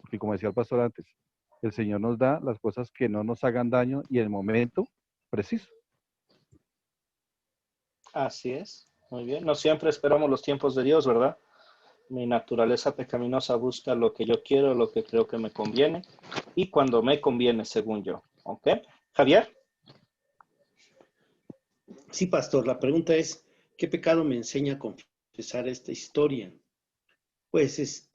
Porque como decía el pastor antes, el Señor nos da las cosas que no nos hagan daño y en el momento preciso. Así es, muy bien. No siempre esperamos los tiempos de Dios, ¿verdad? Mi naturaleza pecaminosa busca lo que yo quiero, lo que creo que me conviene y cuando me conviene, según yo. ¿Ok? Javier. Sí, pastor, la pregunta es, ¿qué pecado me enseña a confesar esta historia? Pues,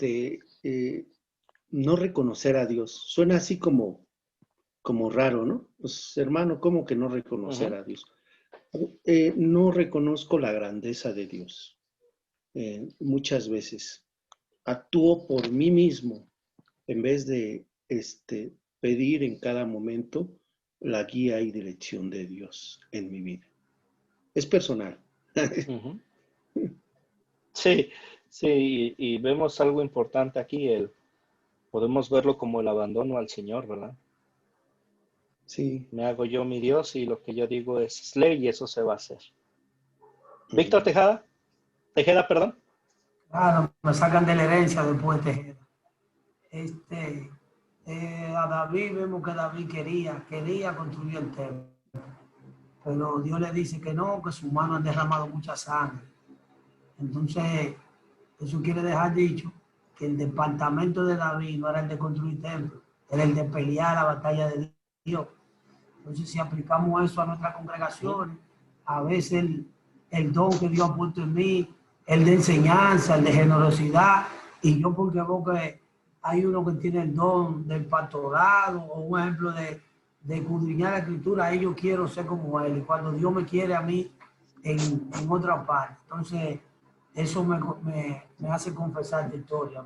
no reconocer a Dios. Suena así como raro, ¿no? Pues, hermano, ¿cómo que no reconocer a Dios? No reconozco la grandeza de Dios. Muchas veces actúo por mí mismo en vez de pedir en cada momento la guía y dirección de Dios en mi vida. Es personal. Sí, sí, y vemos algo importante aquí, podemos verlo como el abandono al Señor, ¿verdad? Sí. Me hago yo mi Dios y lo que yo digo es ley y eso se va a hacer. Víctor Tejeda, perdón. Claro, me sacan de la herencia después de Tejeda. A David vemos que David quería construir el templo, pero Dios le dice que no, que sus manos han derramado mucha sangre. Entonces, eso quiere dejar dicho que el departamento de David no era el de construir templo, era el de pelear la batalla de Dios. Entonces, si aplicamos eso a nuestras congregaciones, a veces el don que Dios ha puesto en mí, el de enseñanza, el de generosidad, y yo porque veo que hay uno que tiene el don del pastorado o un ejemplo de escudriñar la escritura, ahí yo quiero ser como él, y cuando Dios me quiere a mí en otra parte. Entonces, eso me hace confesar esta historia.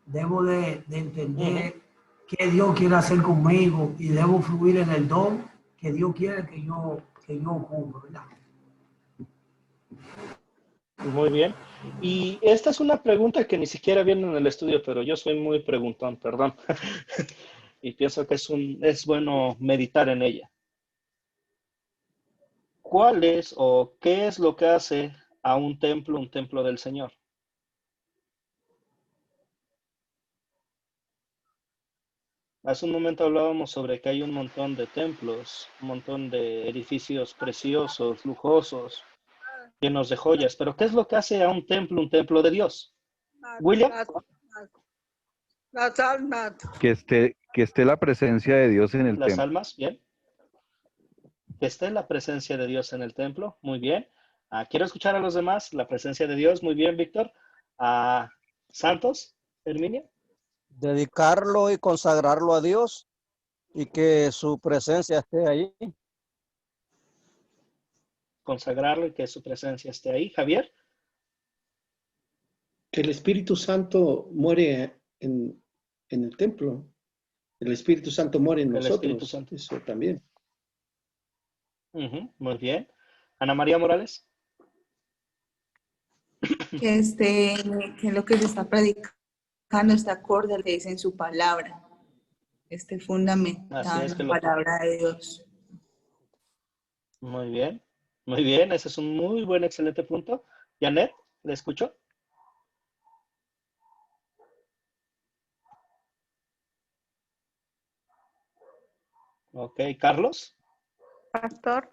Debo de entender qué Dios quiere hacer conmigo y debo fluir en el don que Dios quiere que yo ocupe, ¿verdad? Muy bien. Y esta es una pregunta que ni siquiera viene en el estudio, pero yo soy muy preguntón, perdón. Y pienso que es bueno meditar en ella. ¿Cuál es o qué es lo que hace a un templo del Señor? Hace un momento hablábamos sobre que hay un montón de templos, un montón de edificios preciosos, lujosos, llenos de joyas. Pero ¿qué es lo que hace a un templo de Dios? William, Las almas. Que esté la presencia de Dios en el las templo. almas, bien. Que esté la presencia de Dios en el templo, muy bien. Quiero escuchar a los demás, la presencia de Dios, muy bien, Víctor. Santos, Herminia. Dedicarlo y consagrarlo a Dios y que su presencia esté ahí. Consagrarlo y que su presencia esté ahí. Javier. Que el Espíritu Santo muere en el templo. El Espíritu Santo muere en El Espíritu nosotros. Santo. Eso también. Muy bien. Ana María Morales. Que lo que se está predicando está acorde a lo que dice en su palabra. Fundamentado Así es en que la palabra de Dios. Muy bien. Muy bien. Ese es un muy buen, excelente punto. Janet, ¿le escucho? Ok. Carlos. Pastor.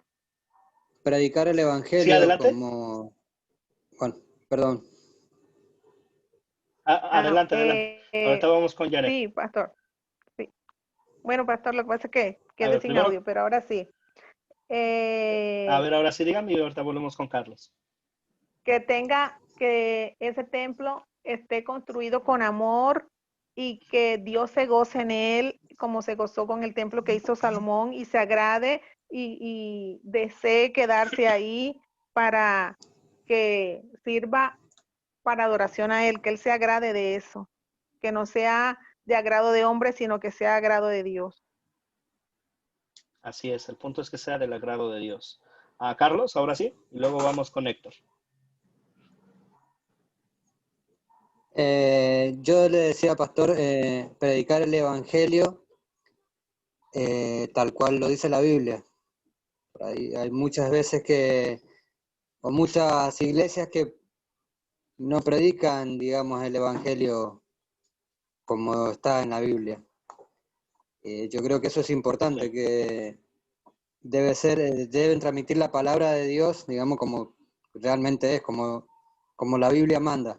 Predicar el Sí, evangelio adelante. como... Bueno, perdón. Adelante, adelante. Ahorita vamos con Janet. Sí, pastor. Sí. Bueno, pastor, lo que pasa es que A quedé ver, sin primero, audio, pero ahora sí. a ver, ahora sí dígame y ahorita volvemos con Carlos. Que ese templo esté construido con amor y que Dios se goce en él, como se gozó con el templo que hizo Salomón, y se agrade y desee quedarse ahí para que sirva para adoración a él, que él se agrade de eso, que no sea de agrado de hombre, sino que sea agrado de Dios. Así es, el punto es que sea del agrado de Dios. Carlos, ahora sí, y luego vamos con Héctor. Yo le decía, pastor, predicar el evangelio tal cual lo dice la Biblia. Hay muchas veces o muchas iglesias que no predican, digamos, el evangelio como está en la Biblia. Yo creo que eso es importante, que deben transmitir la palabra de Dios, digamos, como realmente es, como la Biblia manda.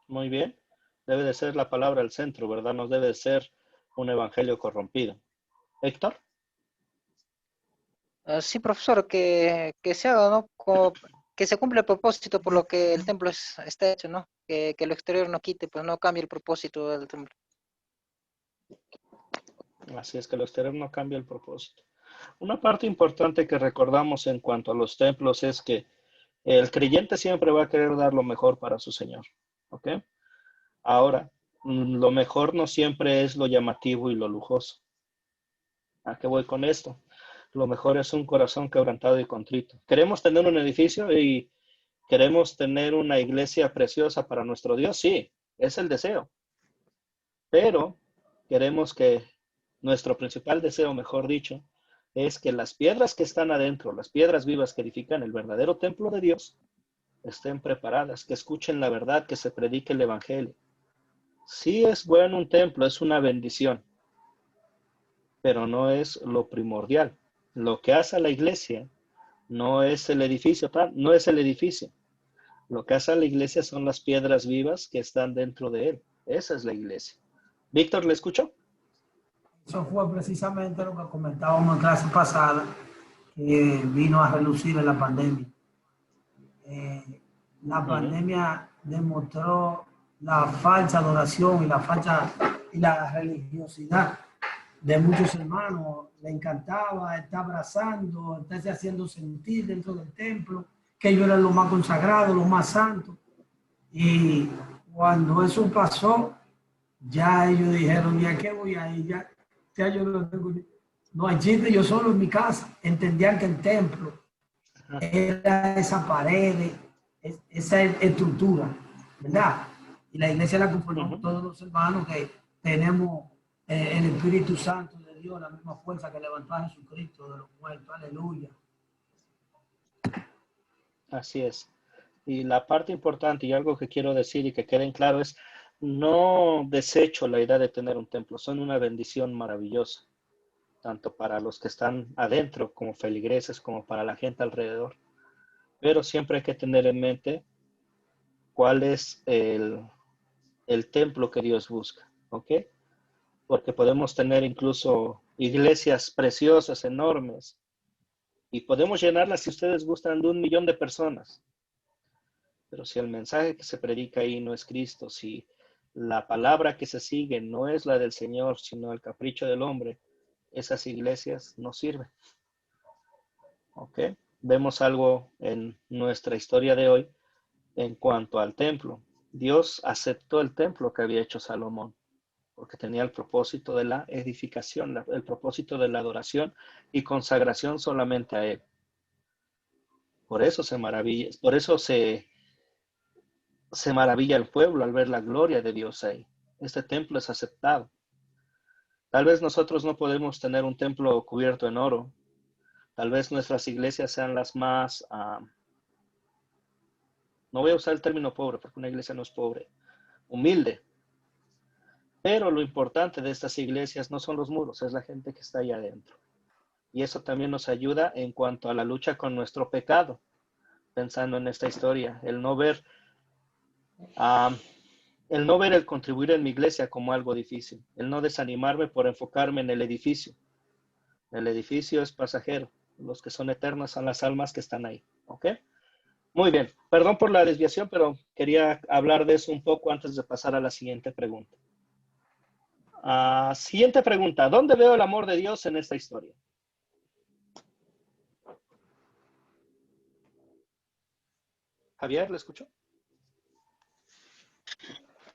Muy bien. Debe de ser la palabra el centro, ¿verdad? No debe de ser un evangelio corrompido. Héctor. Sí, profesor, que se haga, ¿no? Que se cumpla el propósito por lo que el templo está hecho, ¿no? Que lo exterior no quite, pues no cambie el propósito del templo. Así es que lo exterior no cambia el propósito. Una parte importante que recordamos en cuanto a los templos es que el creyente siempre va a querer dar lo mejor para su Señor. ¿Ok? Ahora, lo mejor no siempre es lo llamativo y lo lujoso. ¿A qué voy con esto? Lo mejor es un corazón quebrantado y contrito. Queremos tener un edificio y queremos tener una iglesia preciosa para nuestro Dios. Sí, es el deseo. Pero queremos que nuestro principal deseo, mejor dicho, es que las piedras que están adentro, las piedras vivas que edifican el verdadero templo de Dios, estén preparadas, que escuchen la verdad, que se predique el evangelio. Sí es bueno un templo, es una bendición, pero no es lo primordial. Lo que hace a la iglesia no es el edificio, no es el edificio. Lo que hace a la iglesia son las piedras vivas que están dentro de él. Esa es la iglesia. Víctor, ¿le escucho? Eso fue precisamente lo que comentábamos en clase pasada, que vino a relucir en la pandemia. La pandemia demostró la falsa adoración y la religiosidad de muchos hermanos. Le encantaba estar abrazando, estarse haciendo sentir dentro del templo, que ellos eran lo más consagrado, lo más santo. Y cuando eso pasó, ya ellos dijeron, ¿y a qué voy a ir? Ya yo lo tengo. No hay chiste, yo solo en mi casa. Entendían que el templo era esa pared, esa estructura, ¿verdad? Y la iglesia la conformamos todos los hermanos que tenemos el Espíritu Santo de Dios, la misma fuerza que levantó a Jesucristo de los muertos. Aleluya. Así es. Y la parte importante y algo que quiero decir y que queden claro es, no desecho la idea de tener un templo, son una bendición maravillosa, tanto para los que están adentro como feligreses, como para la gente alrededor. Pero siempre hay que tener en mente cuál es el templo que Dios busca, ¿ok? Porque podemos tener incluso iglesias preciosas, enormes, y podemos llenarlas, si ustedes gustan, de 1 millón de personas. Pero si el mensaje que se predica ahí no es Cristo, si la palabra que se sigue no es la del Señor, sino el capricho del hombre, esas iglesias no sirven. ¿Ok? Vemos algo en nuestra historia de hoy en cuanto al templo. Dios aceptó el templo que había hecho Salomón, porque tenía el propósito de la edificación, el propósito de la adoración y consagración solamente a Él. Por eso se maravilla, por eso se maravilla el pueblo al ver la gloria de Dios ahí. Este templo es aceptado. Tal vez nosotros no podemos tener un templo cubierto en oro. Tal vez nuestras iglesias sean las más, no voy a usar el término pobre, porque una iglesia no es pobre, humilde. Pero lo importante de estas iglesias no son los muros, es la gente que está ahí adentro. Y eso también nos ayuda en cuanto a la lucha con nuestro pecado. Pensando en esta historia, el no ver el contribuir en mi iglesia como algo difícil, el no desanimarme por enfocarme en el edificio. El edificio es pasajero, los que son eternos son las almas que están ahí, ¿ok? Muy bien, perdón por la desviación, pero quería hablar de eso un poco antes de pasar a la siguiente pregunta. Siguiente pregunta, ¿dónde veo el amor de Dios en esta historia? Javier, ¿le escucho?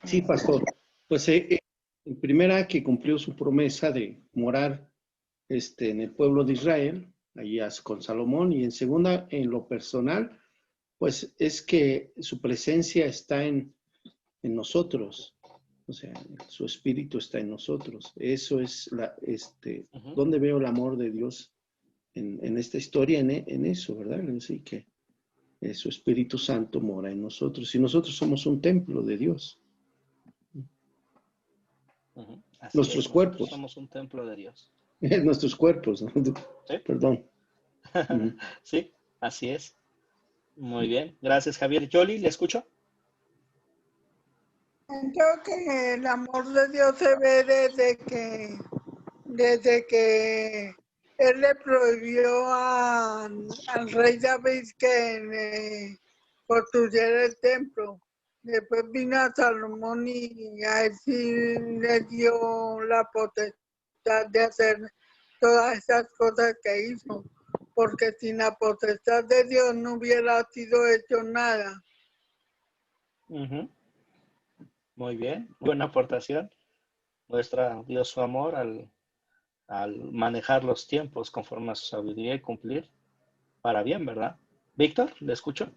Sí, pastor. Pues en primera, que cumplió su promesa de morar en el pueblo de Israel, allí con Salomón, y en segunda, en lo personal, pues es que su presencia está en nosotros, o sea, su espíritu está en nosotros. Eso es donde veo el amor de Dios en esta historia, en eso, ¿verdad? Así que su Espíritu Santo mora en nosotros y nosotros somos un templo de Dios. Nuestros cuerpos. Somos un templo de Dios. Nuestros cuerpos, ¿no? ¿Sí? Perdón. Sí, así es. Muy bien. Gracias, Javier. Yoli, ¿le escucho? Creo que el amor de Dios se ve desde que Él le prohibió al rey David que construyera el templo. Después vino a Salomón y a él sí le dio la potestad de hacer todas esas cosas que hizo, porque sin la potestad de Dios no hubiera sido hecho nada. Muy bien, buena aportación. Muestra Dios su amor al manejar los tiempos conforme a su sabiduría y cumplir para bien, ¿verdad? Víctor, ¿le escucho?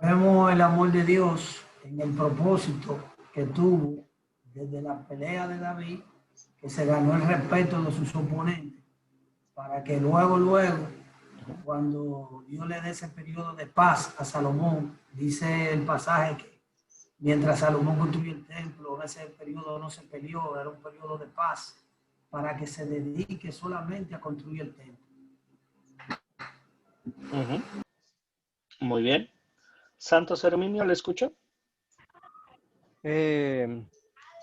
Vemos el amor de Dios en el propósito que tuvo desde la pelea de David, que se ganó el respeto de sus oponentes, para que luego, cuando Dios le dé ese periodo de paz a Salomón, dice el pasaje que mientras Salomón construyó el templo, ese periodo no se peleó, era un periodo de paz, para que se dedique solamente a construir el templo. Muy bien. Santos Herminio, ¿le escucho? El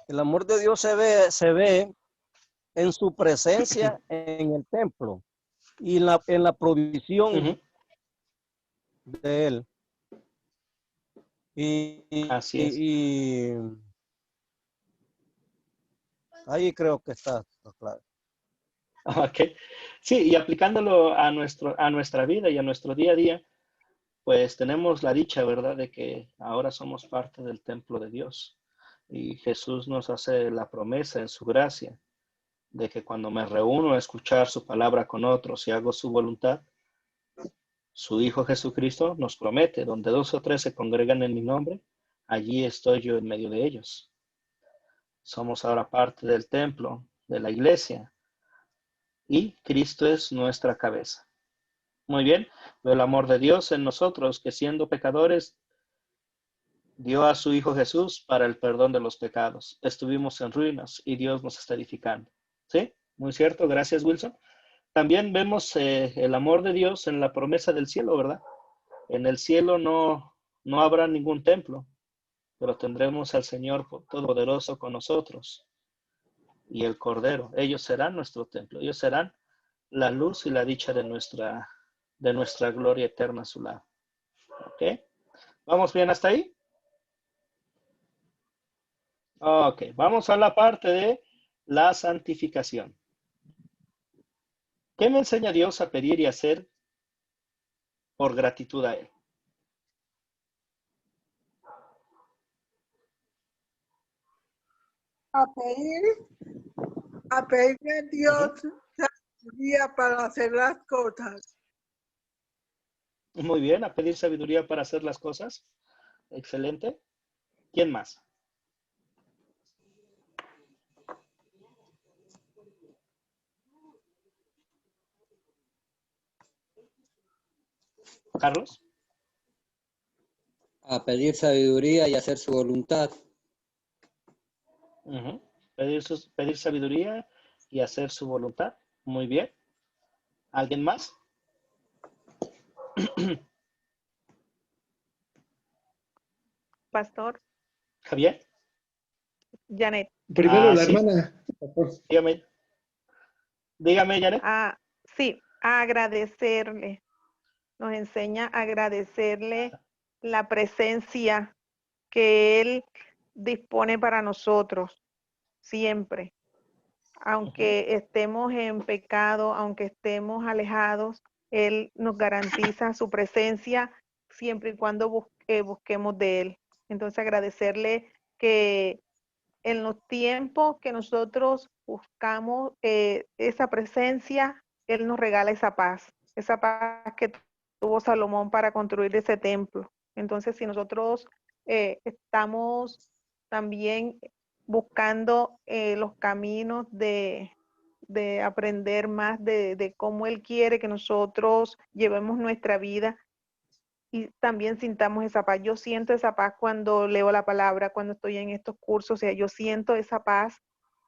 amor de Dios se ve en su presencia en el templo y en la provisión de Él. Así es. Y ahí creo que está claro. Ok. Sí, y aplicándolo a nuestra vida y a nuestro día a día, pues tenemos la dicha, ¿verdad?, de que ahora somos parte del templo de Dios. Y Jesús nos hace la promesa en su gracia de que cuando me reúno a escuchar su palabra con otros y hago su voluntad, su Hijo Jesucristo nos promete, donde 2 o 3 se congregan en mi nombre, allí estoy yo en medio de ellos. Somos ahora parte del templo, de la iglesia, y Cristo es nuestra cabeza. Muy bien, veo el amor de Dios en nosotros, que siendo pecadores, dio a su Hijo Jesús para el perdón de los pecados. Estuvimos en ruinas y Dios nos está edificando. ¿Sí? Muy cierto. Gracias, Wilson. También vemos el amor de Dios en la promesa del cielo, ¿verdad? En el cielo no habrá ningún templo, pero tendremos al Señor Todopoderoso con nosotros y el Cordero. Ellos serán nuestro templo. Ellos serán la luz y la dicha de nuestra gloria eterna a su lado. ¿Ok? ¿Vamos bien hasta ahí? Ok, vamos a la parte de la santificación. ¿Qué me enseña Dios a pedir y hacer por gratitud a Él? A pedirle a Dios sabiduría para hacer las cosas. Muy bien, a pedir sabiduría para hacer las cosas. Excelente. ¿Quién más? Carlos. A pedir sabiduría y hacer su voluntad. Pedir sabiduría y hacer su voluntad. Muy bien. ¿Alguien más? Pastor. Javier. Janet. Primero la ¿sí? hermana. Dígame, Janet. Sí, a agradecerle. Nos enseña a agradecerle la presencia que Él dispone para nosotros siempre. Aunque estemos en pecado, aunque estemos alejados, Él nos garantiza su presencia siempre y cuando busquemos de Él. Entonces agradecerle que en los tiempos que nosotros buscamos esa presencia, Él nos regala esa paz que tuvo Salomón para construir ese templo. Entonces, si nosotros estamos también buscando los caminos de aprender más de cómo Él quiere que nosotros llevemos nuestra vida y también sintamos esa paz. Yo siento esa paz cuando leo la palabra, cuando estoy en estos cursos, o sea, yo siento esa paz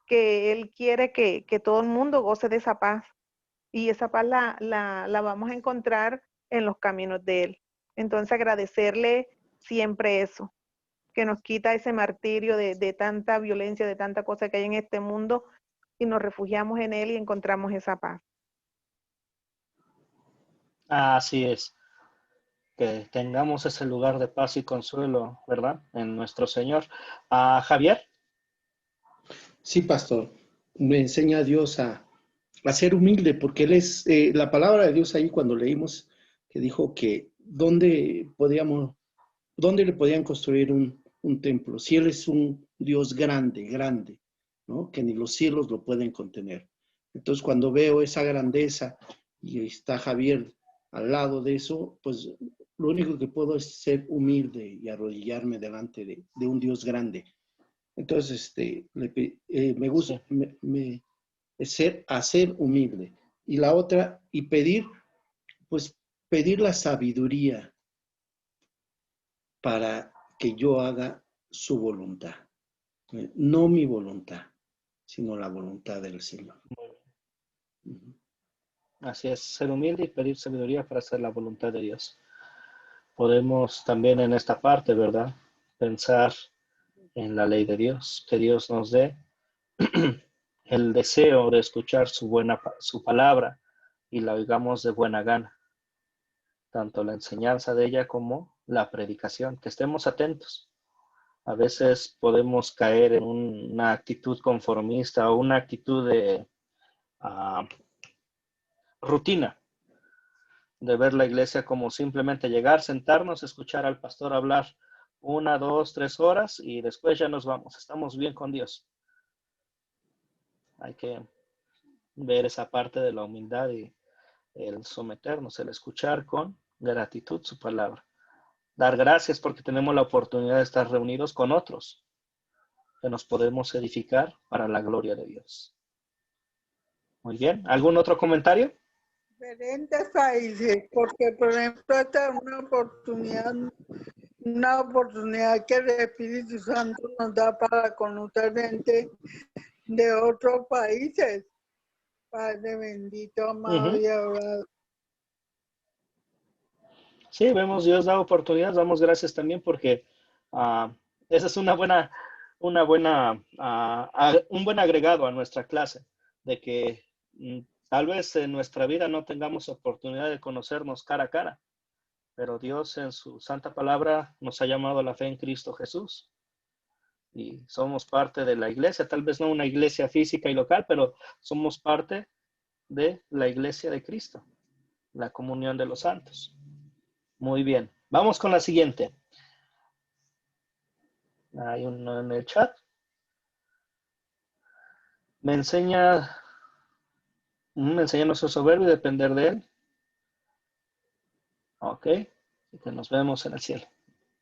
que Él quiere que todo el mundo goce de esa paz. Y esa paz la vamos a encontrar en los caminos de Él. Entonces agradecerle siempre eso, que nos quita ese martirio de tanta violencia, de tanta cosa que hay en este mundo y nos refugiamos en Él y encontramos esa paz. Así es. Que tengamos ese lugar de paz y consuelo, ¿verdad? En nuestro Señor. Javier. Sí, pastor. Me enseña a Dios a ser humilde, porque Él es, la palabra de Dios ahí cuando leímos, que dijo que ¿dónde le podían construir un templo? Si Él es un Dios grande, grande, ¿no? Que ni los cielos lo pueden contener. Entonces, cuando veo esa grandeza y está Javier al lado de eso, pues lo único que puedo es ser humilde y arrodillarme delante de un Dios grande. Entonces, me gusta ser humilde. Y la otra, y pedir la sabiduría para que yo haga su voluntad. No mi voluntad, sino la voluntad del Señor. Así es, ser humilde y pedir sabiduría para hacer la voluntad de Dios. Podemos también en esta parte, ¿verdad? Pensar en la ley de Dios, que Dios nos dé el deseo de escuchar su palabra y la oigamos de buena gana. Tanto la enseñanza de ella como la predicación, que estemos atentos. A veces podemos caer en una actitud conformista o una actitud de rutina, de ver la iglesia como simplemente llegar, sentarnos, escuchar al pastor hablar 1, 2, 3 horas y después ya nos vamos. Estamos bien con Dios. Hay que ver esa parte de la humildad y el someternos, el escuchar con gratitud su palabra. Dar gracias porque tenemos la oportunidad de estar reunidos con otros que nos podemos edificar para la gloria de Dios. Muy bien. ¿Algún otro comentario? Diferentes países, porque por ejemplo esta es una oportunidad una oportunidad que el Espíritu Santo nos da para conocer gente de otros países. Padre bendito, amado y adorado. Sí, vemos, Dios da oportunidades, damos gracias también porque esa es un buen agregado a nuestra clase, de que tal vez en nuestra vida no tengamos oportunidad de conocernos cara a cara, pero Dios en su santa palabra nos ha llamado a la fe en Cristo Jesús. Y somos parte de la iglesia, tal vez no una iglesia física y local, pero somos parte de la iglesia de Cristo, la comunión de los santos. Muy bien, vamos con la siguiente. Hay uno en el chat. Me enseña nuestro soberbio y depender de él. Ok, y que nos vemos en el cielo.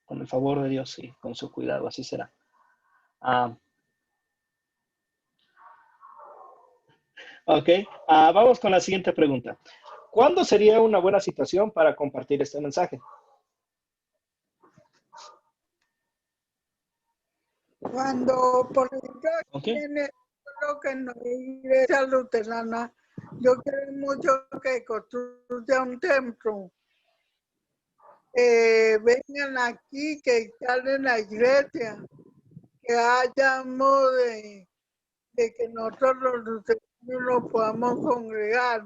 Con el favor de Dios y con su cuidado, así será. Ok, vamos con la siguiente pregunta. ¿Cuándo sería una buena situación para compartir este mensaje? Cuando, por ejemplo, aquí en el pueblo que no hay iglesia luterana, yo quiero mucho que construya un templo. Vengan aquí, que instalen la iglesia, que haya modo de que nosotros los luteranos nos podamos congregar.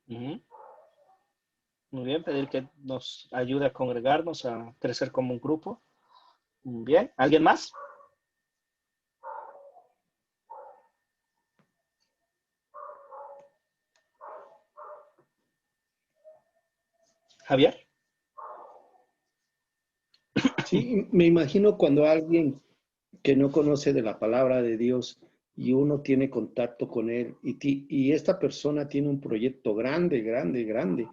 Muy bien, pedir que nos ayude a congregarnos, a crecer como un grupo. Muy bien, ¿alguien más? Javier. Sí, me imagino cuando alguien que no conoce de la palabra de Dios y uno tiene contacto con él y esta persona tiene un proyecto grande,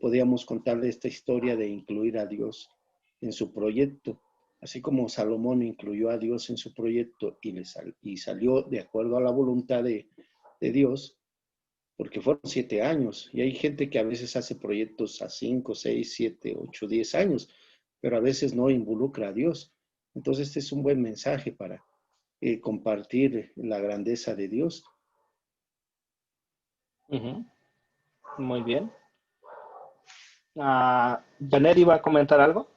podríamos contarle esta historia de incluir a Dios en su proyecto, así como Salomón incluyó a Dios en su proyecto y salió de acuerdo a la voluntad de Dios, porque fueron 7 años, y hay gente que a veces hace proyectos a 5, 6, 7, 8, 10 años, pero a veces no involucra a Dios. Entonces este es un buen mensaje para compartir la grandeza de Dios. Muy bien. ¿Janet iba a comentar algo?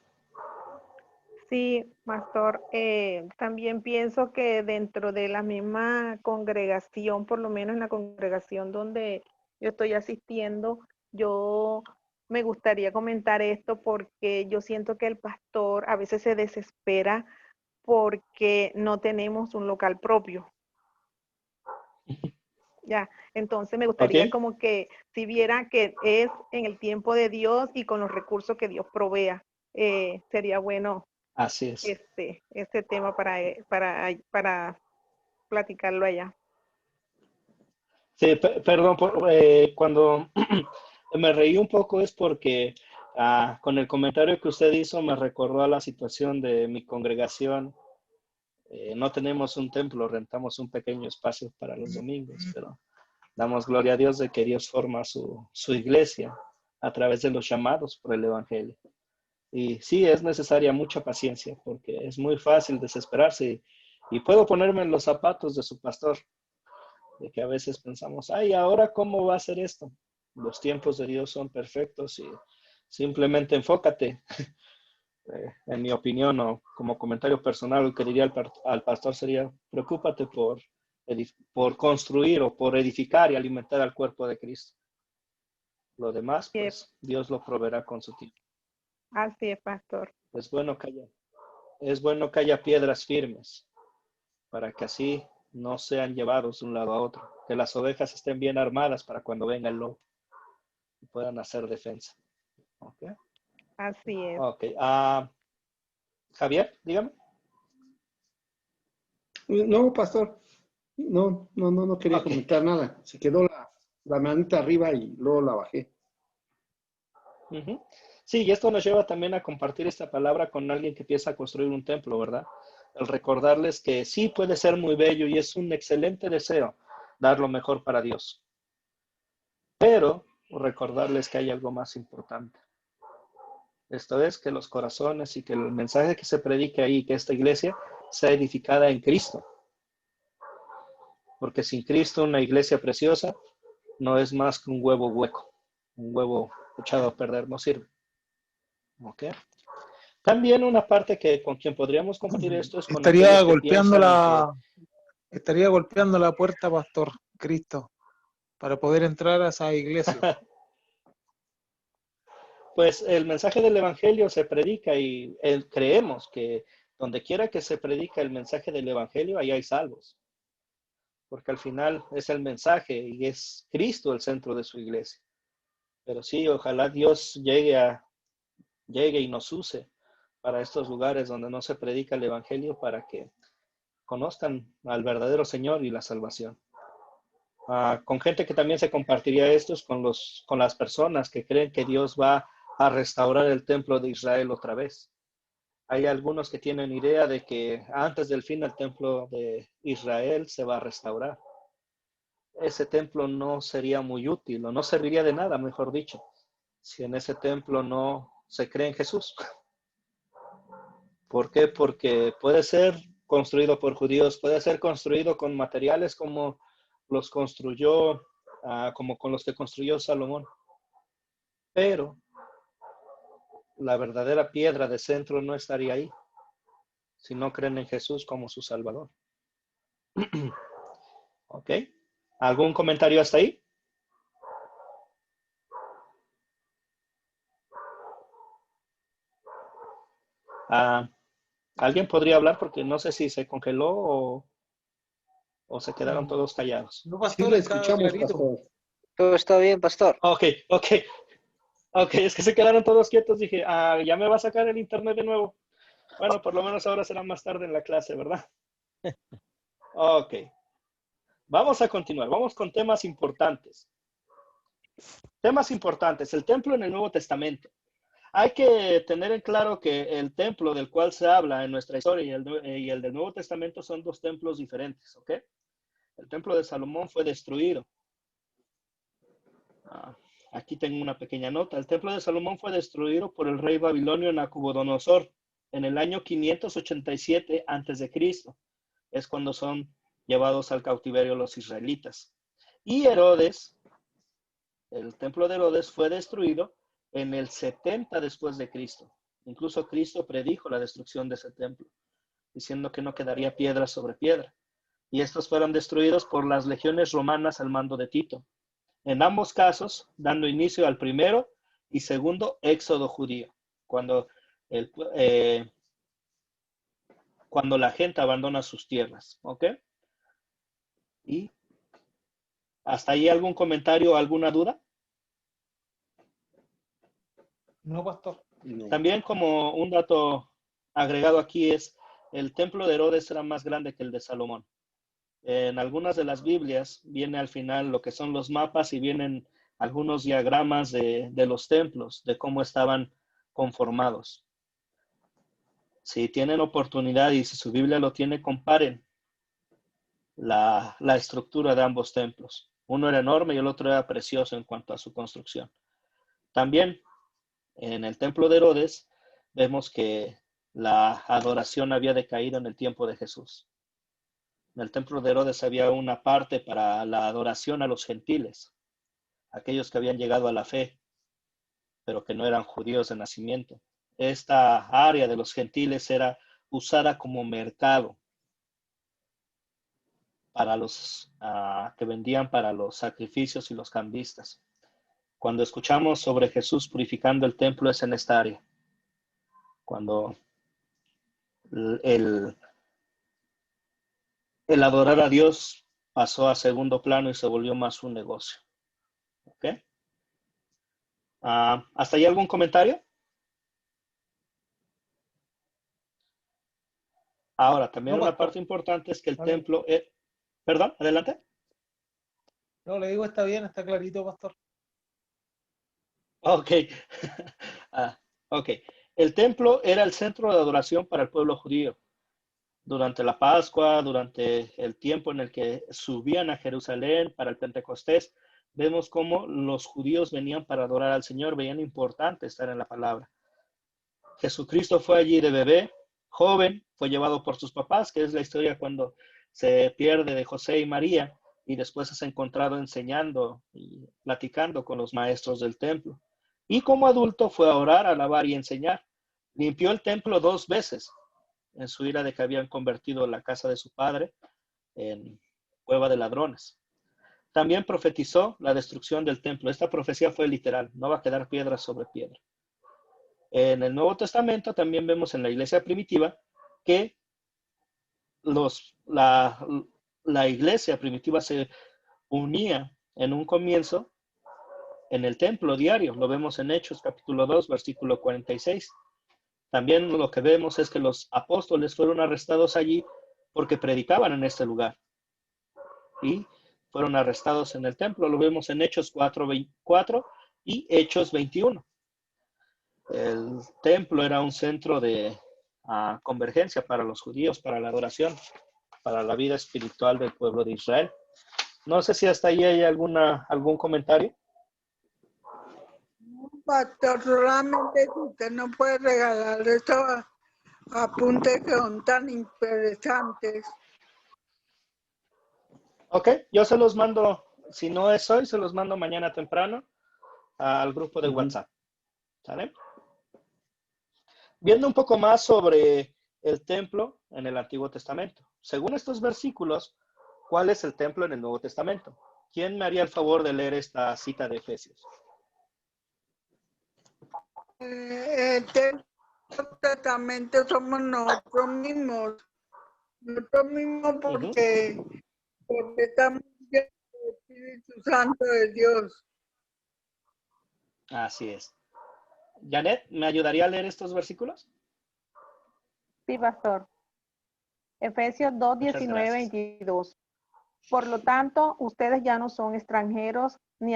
Sí, pastor. También pienso que dentro de la misma congregación, por lo menos en la congregación donde yo estoy asistiendo, yo me gustaría comentar esto porque yo siento que el pastor a veces se desespera porque no tenemos un local propio. Ya, entonces me gustaría como que si viera que es en el tiempo de Dios y con los recursos que Dios provea, sería bueno. Así es. Este tema para platicarlo allá. Sí, perdón, cuando me reí un poco es porque con el comentario que usted hizo me recordó a la situación de mi congregación. No tenemos un templo, rentamos un pequeño espacio para los domingos, pero damos gloria a Dios de que Dios forma su iglesia a través de los llamados por el Evangelio. Y sí, es necesaria mucha paciencia porque es muy fácil desesperarse y puedo ponerme en los zapatos de su pastor, de que a veces pensamos, ay, ¿ahora cómo va a ser esto? Los tiempos de Dios son perfectos y simplemente enfócate. En mi opinión o como comentario personal, lo que diría al pastor sería, preocúpate por construir o por edificar y alimentar al cuerpo de Cristo. Lo demás, pues, Dios lo proveerá con su tiempo. Así es, pastor. Es bueno que haya piedras firmes para que así no sean llevados de un lado a otro. Que las ovejas estén bien armadas para cuando venga el lobo y puedan hacer defensa. ¿Okay? Así es. Ok. Javier, dígame. No, pastor. No quería comentar nada. Se quedó la manita arriba y luego la bajé. Sí, y esto nos lleva también a compartir esta palabra con alguien que empieza a construir un templo, ¿verdad? El recordarles que sí puede ser muy bello y es un excelente deseo dar lo mejor para Dios. Pero recordarles que hay algo más importante. Esto es, que los corazones y que el mensaje que se predique ahí, que esta iglesia sea edificada en Cristo. Porque sin Cristo una iglesia preciosa no es más que un huevo hueco. Un huevo echado a perder no sirve. ¿Ok? También una parte que con quien podríamos compartir esto es con Estaría aquellos que golpeando piensan en que estaría golpeando la puerta, Pastor Cristo, para poder entrar a esa iglesia. pues el mensaje del Evangelio se predica y creemos que donde quiera que se predica el mensaje del Evangelio, ahí hay salvos. Porque al final es el mensaje y es Cristo el centro de su iglesia. Pero sí, ojalá Dios llegue y nos use para estos lugares donde no se predica el Evangelio para que conozcan al verdadero Señor y la salvación. Con gente que también se compartiría estos con las personas que creen que Dios va a restaurar el templo de Israel otra vez. Hay algunos que tienen idea de que antes del fin el templo de Israel se va a restaurar. Ese templo no sería muy útil o no serviría de nada, mejor dicho, si en ese templo no se cree en Jesús. ¿Por qué? Porque puede ser construido por judíos, puede ser construido con materiales como los construyó, como con los que construyó Salomón. Pero la verdadera piedra de centro no estaría ahí si no creen en Jesús como su Salvador. ¿Ok? ¿Algún comentario hasta ahí? ¿Alguien podría hablar? Porque no sé si se congeló o se quedaron todos callados. No, Sí, Pastor, le está escuchamos, clarito. pastor. Todo está bien, Pastor. Ok, es que se quedaron todos quietos. Dije, ya me va a sacar el internet de nuevo. Bueno, por lo menos ahora será más tarde en la clase, ¿verdad? Ok. Vamos a continuar. Vamos con temas importantes. Temas importantes. El templo en el Nuevo Testamento. Hay que tener en claro que el templo del cual se habla en nuestra historia y el del Nuevo Testamento son dos templos diferentes, ¿ok? El templo de Salomón fue destruido. Aquí tengo una pequeña nota. El templo de Salomón fue destruido por el rey babilonio Nabucodonosor en el año 587 a.C. Es cuando son llevados al cautiverio los israelitas. Y Herodes, el templo de Herodes fue destruido en el 70 después de Cristo. Incluso Cristo predijo la destrucción de ese templo, diciendo que no quedaría piedra sobre piedra. Y estos fueron destruidos por las legiones romanas al mando de Tito. En ambos casos, dando inicio al primero y segundo éxodo judío, cuando la gente abandona sus tierras. ¿Ok? ¿Y hasta ahí algún comentario, alguna duda? No, Pastor. No. También como un dato agregado aquí es, el templo de Herodes era más grande que el de Salomón. En algunas de las Biblias viene al final lo que son los mapas y vienen algunos diagramas de los templos, de cómo estaban conformados. Si tienen oportunidad y si su Biblia lo tiene, comparen la estructura de ambos templos. Uno era enorme y el otro era precioso en cuanto a su construcción. También en el templo de Herodes vemos que la adoración había decaído en el tiempo de Jesús. En el templo de Herodes había una parte para la adoración a los gentiles, aquellos que habían llegado a la fe, pero que no eran judíos de nacimiento. Esta área de los gentiles era usada como mercado para los que vendían para los sacrificios y los cambistas. Cuando escuchamos sobre Jesús purificando el templo es en esta área. Cuando el adorar a Dios pasó a segundo plano y se volvió más un negocio. ¿Ok? ¿Hasta ahí algún comentario? Ahora, también No, una Pastor. parte importante es que el Está bien. templo... Perdón, adelante. No, le digo, está bien, está clarito, Pastor. Ok. Ok. El templo era el centro de adoración para el pueblo judío. Durante la Pascua, durante el tiempo en el que subían a Jerusalén para el Pentecostés, vemos cómo los judíos venían para adorar al Señor, veían importante estar en la palabra. Jesucristo fue allí de bebé, joven, fue llevado por sus papás, que es la historia cuando se pierde de José y María y después es encontrado enseñando y platicando con los maestros del templo. Y como adulto fue a orar, a alabar y enseñar. Limpió el templo 2 veces en su ira de que habían convertido la casa de su padre en cueva de ladrones. También profetizó la destrucción del templo. Esta profecía fue literal, no va a quedar piedra sobre piedra. En el Nuevo Testamento también vemos en la iglesia primitiva que la iglesia primitiva se unía en un comienzo en el templo diario. Lo vemos en Hechos capítulo 2, versículo 46. También lo que vemos es que los apóstoles fueron arrestados allí porque predicaban en este lugar. Y fueron arrestados en el templo. Lo vemos en Hechos 4:24 y Hechos 21. El templo era un centro de convergencia para los judíos, para la adoración, para la vida espiritual del pueblo de Israel. No sé si hasta ahí hay algún comentario. Pastor, solamente si usted no puede regalar estos apuntes que son tan interesantes. Ok, yo se los mando, si no es hoy, se los mando mañana temprano al grupo de WhatsApp. ¿Sale? Viendo un poco más sobre el templo en el Antiguo Testamento. Según estos versículos, ¿cuál es el templo en el Nuevo Testamento? ¿Quién me haría el favor de leer esta cita de Efesios? El Testamento somos nosotros mismos. Nosotros mismos porque estamos llenos del Espíritu Santo de Dios. Así es. Janet, ¿me ayudaría a leer estos versículos? Sí, pastor. Efesios 2, Muchas 19, gracias. 22. Por lo tanto, ustedes ya no son extranjeros ni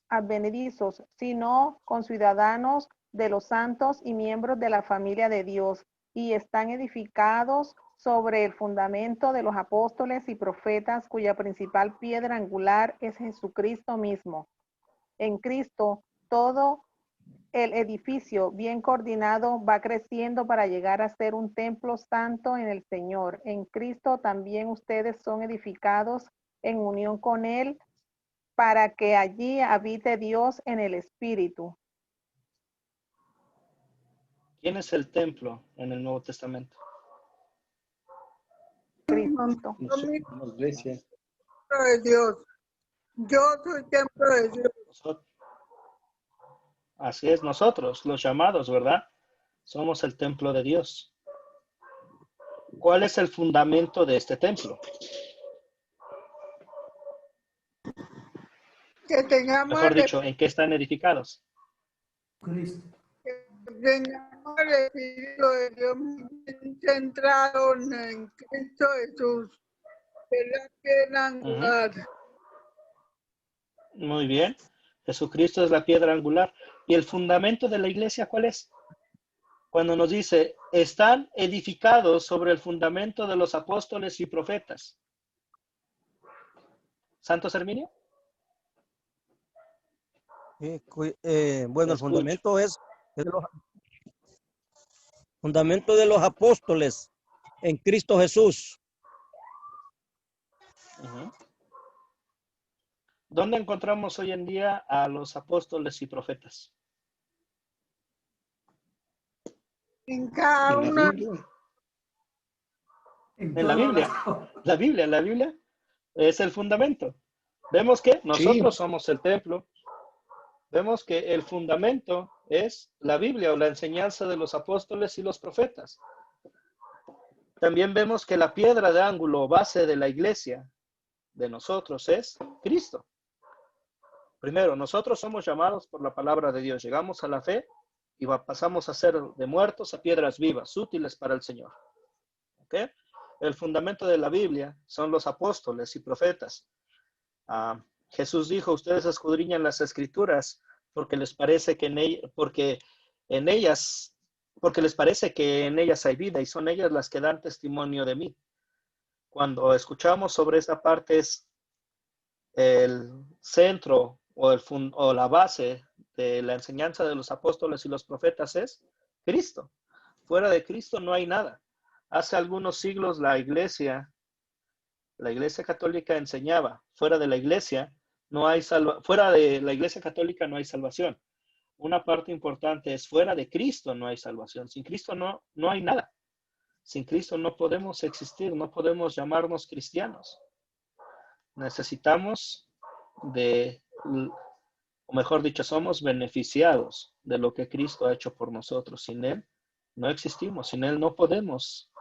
advenedizos, sino conciudadanos de los santos y miembros de la familia de Dios, y están edificados sobre el fundamento de los apóstoles y profetas, cuya principal piedra angular es Jesucristo mismo. En Cristo, todo el edificio bien coordinado va creciendo para llegar a ser un templo santo en el Señor. En Cristo también ustedes son edificados en unión con Él para que allí habite Dios en el Espíritu. ¿Quién es el templo en el Nuevo Testamento? Cristo. La iglesia. Templo de Dios. Yo soy templo de Dios. Así es, nosotros, los llamados, ¿verdad? Somos el templo de Dios. ¿Cuál es el fundamento de este templo? Que tengamos Mejor dicho, ¿en qué están edificados? Cristo. que tengamos el Espíritu de Dios bien centrado en Cristo Jesús, que es la piedra angular. Muy bien. Jesucristo es la piedra angular. ¿Y el fundamento de la iglesia cuál es? Cuando nos dice, están edificados sobre el fundamento de los apóstoles y profetas. ¿Santos Herminio? Bueno, el fundamento es fundamento de los apóstoles en Cristo Jesús. ¿Dónde encontramos hoy en día a los apóstoles y profetas? En cada una. En la Biblia. La Biblia es el fundamento. Vemos que nosotros somos el templo. Vemos que el fundamento es la Biblia o la enseñanza de los apóstoles y los profetas. También vemos que la piedra de ángulo, base de la iglesia de nosotros es Cristo. Primero, nosotros somos llamados por la palabra de Dios. Llegamos a la fe y pasamos a ser de muertos a piedras vivas, útiles para el Señor. ¿Ok? El fundamento de la Biblia son los apóstoles y profetas. Jesús dijo, ustedes escudriñan las escrituras porque les parece que porque les parece que en ellas hay vida y son ellas las que dan testimonio de mí. Cuando escuchamos sobre esta parte es el centro o la base de la enseñanza de los apóstoles y los profetas es Cristo. Fuera de Cristo no hay nada. Hace algunos siglos la iglesia católica enseñaba, fuera de la iglesia católica no hay salvación. Una parte importante es fuera de Cristo no hay salvación. Sin Cristo no hay nada. Sin Cristo no podemos existir, no podemos llamarnos cristianos. Necesitamos o mejor dicho, somos beneficiados de lo que Cristo ha hecho por nosotros. Sin Él no existimos, sin Él no podemos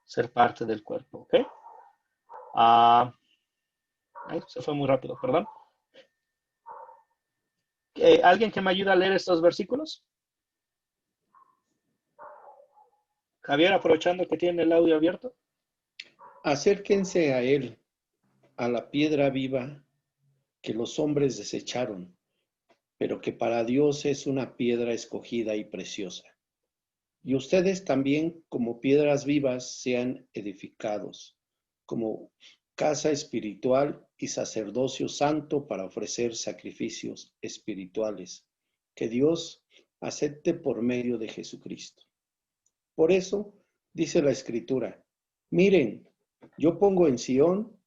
ser parte del cuerpo, ¿ok? Se fue muy rápido, perdón. ¿Alguien que me ayude a leer estos versículos? Javier, aprovechando que tiene el audio abierto. Acérquense a él, a la piedra viva que los hombres desecharon, pero que para Dios es una piedra escogida y preciosa. Y ustedes también, como piedras vivas, sean edificados, como casa espiritual y sacerdocio santo para ofrecer sacrificios espirituales, que Dios acepte por medio de Jesucristo. Por eso, dice la Escritura, miren, yo pongo en Sión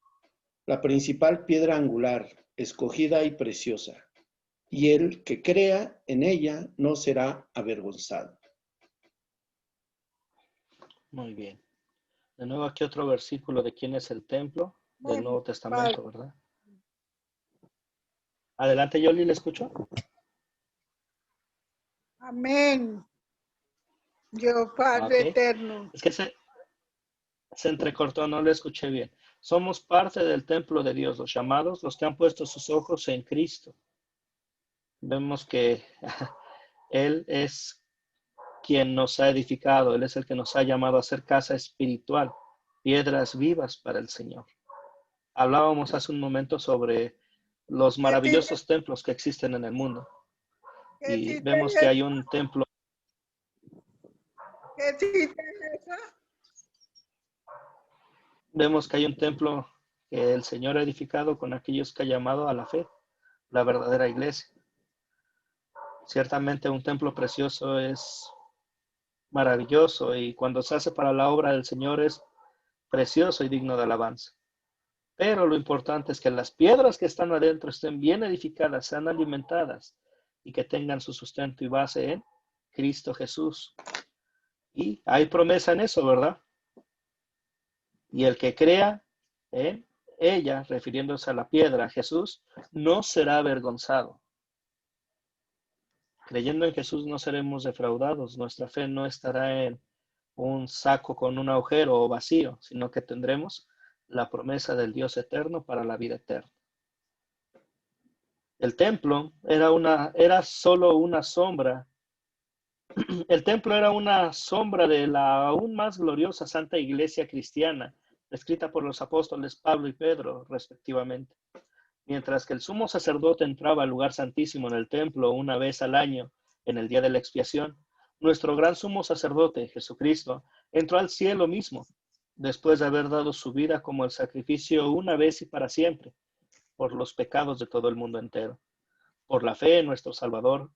la principal piedra angular, escogida y preciosa, y el que crea en ella no será avergonzado. Muy bien. De nuevo aquí otro versículo de quién es el templo del Nuevo Testamento, ¿verdad? Adelante, Yoli, ¿le escucho? Amén. Dios Padre eterno. Es que se entrecortó, no le escuché bien. Somos parte del templo de Dios, los llamados, los que han puesto sus ojos en Cristo. Vemos que Él es quien nos ha edificado, Él es el que nos ha llamado a ser casa espiritual, piedras vivas para el Señor. Hablábamos hace un momento sobre los maravillosos templos que existen en el mundo. Y vemos que hay un templo. Vemos que hay un templo que el Señor ha edificado con aquellos que ha llamado a la fe, la verdadera iglesia. Ciertamente un templo precioso es maravilloso y cuando se hace para la obra del Señor es precioso y digno de alabanza. Pero lo importante es que las piedras que están adentro estén bien edificadas, sean alimentadas y que tengan su sustento y base en Cristo Jesús. Y hay promesa en eso, ¿verdad? Y el que crea en ella, refiriéndose a la piedra, Jesús, no será avergonzado. Creyendo en Jesús no seremos defraudados. Nuestra fe no estará en un saco con un agujero o vacío, sino que tendremos la promesa del Dios eterno para la vida eterna. El templo era solo una sombra. El templo era una sombra de la aún más gloriosa Santa Iglesia cristiana, escrita por los apóstoles Pablo y Pedro, respectivamente. Mientras que el sumo sacerdote entraba al lugar santísimo en el templo una vez al año, en el día de la expiación, nuestro gran sumo sacerdote, Jesucristo, entró al cielo mismo, después de haber dado su vida como el sacrificio una vez y para siempre, por los pecados de todo el mundo entero. Por la fe en nuestro Salvador,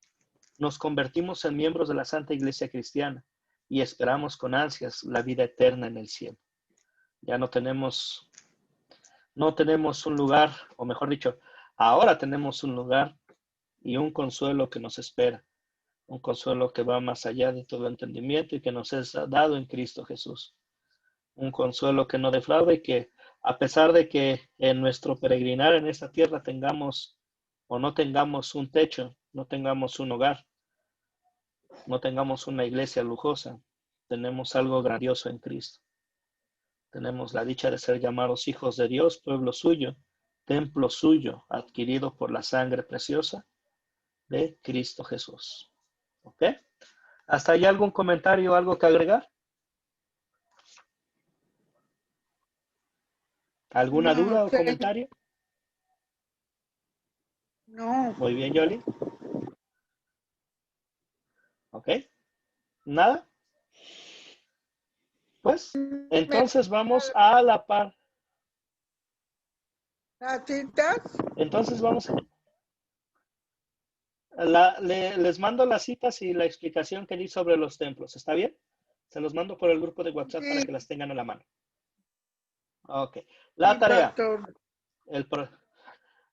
nos convertimos en miembros de la Santa Iglesia Cristiana y esperamos con ansias la vida eterna en el cielo. Ya no tenemos un lugar, o mejor dicho, ahora tenemos un lugar y un consuelo que nos espera, un consuelo que va más allá de todo entendimiento y que nos es dado en Cristo Jesús. Un consuelo que no defrauda y que, a pesar de que en nuestro peregrinar en esta tierra tengamos o no tengamos un techo, no tengamos un hogar, no tengamos una iglesia lujosa, tenemos algo grandioso en Cristo. Tenemos la dicha de ser llamados hijos de Dios, pueblo suyo, templo suyo, adquirido por la sangre preciosa de Cristo Jesús. ¿Ok? ¿Hasta ahí algún comentario o algo que agregar? ¿Alguna duda o comentario? No. Muy bien, Yoli. ¿Ok? ¿Nada? Pues, entonces vamos a la par. ¿Las citas? Entonces vamos Les mando las citas y la explicación que di sobre los templos. ¿Está bien? Se los mando por el grupo de WhatsApp para que las tengan a la mano. Ok. La tarea.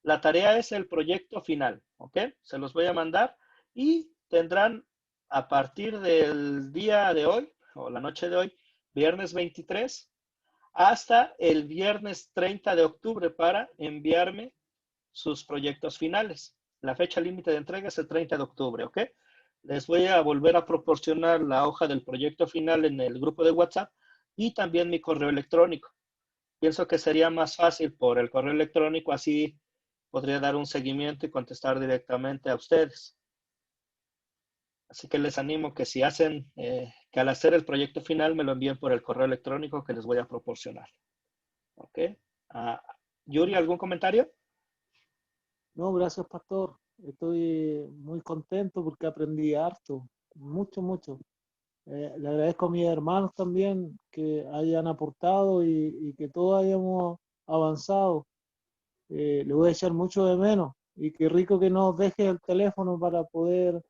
La tarea es el proyecto final. ¿Ok? Se los voy a mandar y tendrán a partir del día de hoy o la noche de hoy, viernes 23, hasta el viernes 30 de octubre para enviarme sus proyectos finales. La fecha límite de entrega es el 30 de octubre, ¿ok? Les voy a volver a proporcionar la hoja del proyecto final en el grupo de WhatsApp y también mi correo electrónico. Pienso que sería más fácil por el correo electrónico, así podría dar un seguimiento y contestar directamente a ustedes. Así que les animo que si hacen, que al hacer el proyecto final me lo envíen por el correo electrónico que les voy a proporcionar. ¿Ok? Yuri, ¿algún comentario? No, gracias, pastor. Estoy muy contento porque aprendí harto, mucho, mucho. Le agradezco a mis hermanos también que hayan aportado y que todos hayamos avanzado. Le voy a echar mucho de menos y qué rico que nos deje el teléfono para poder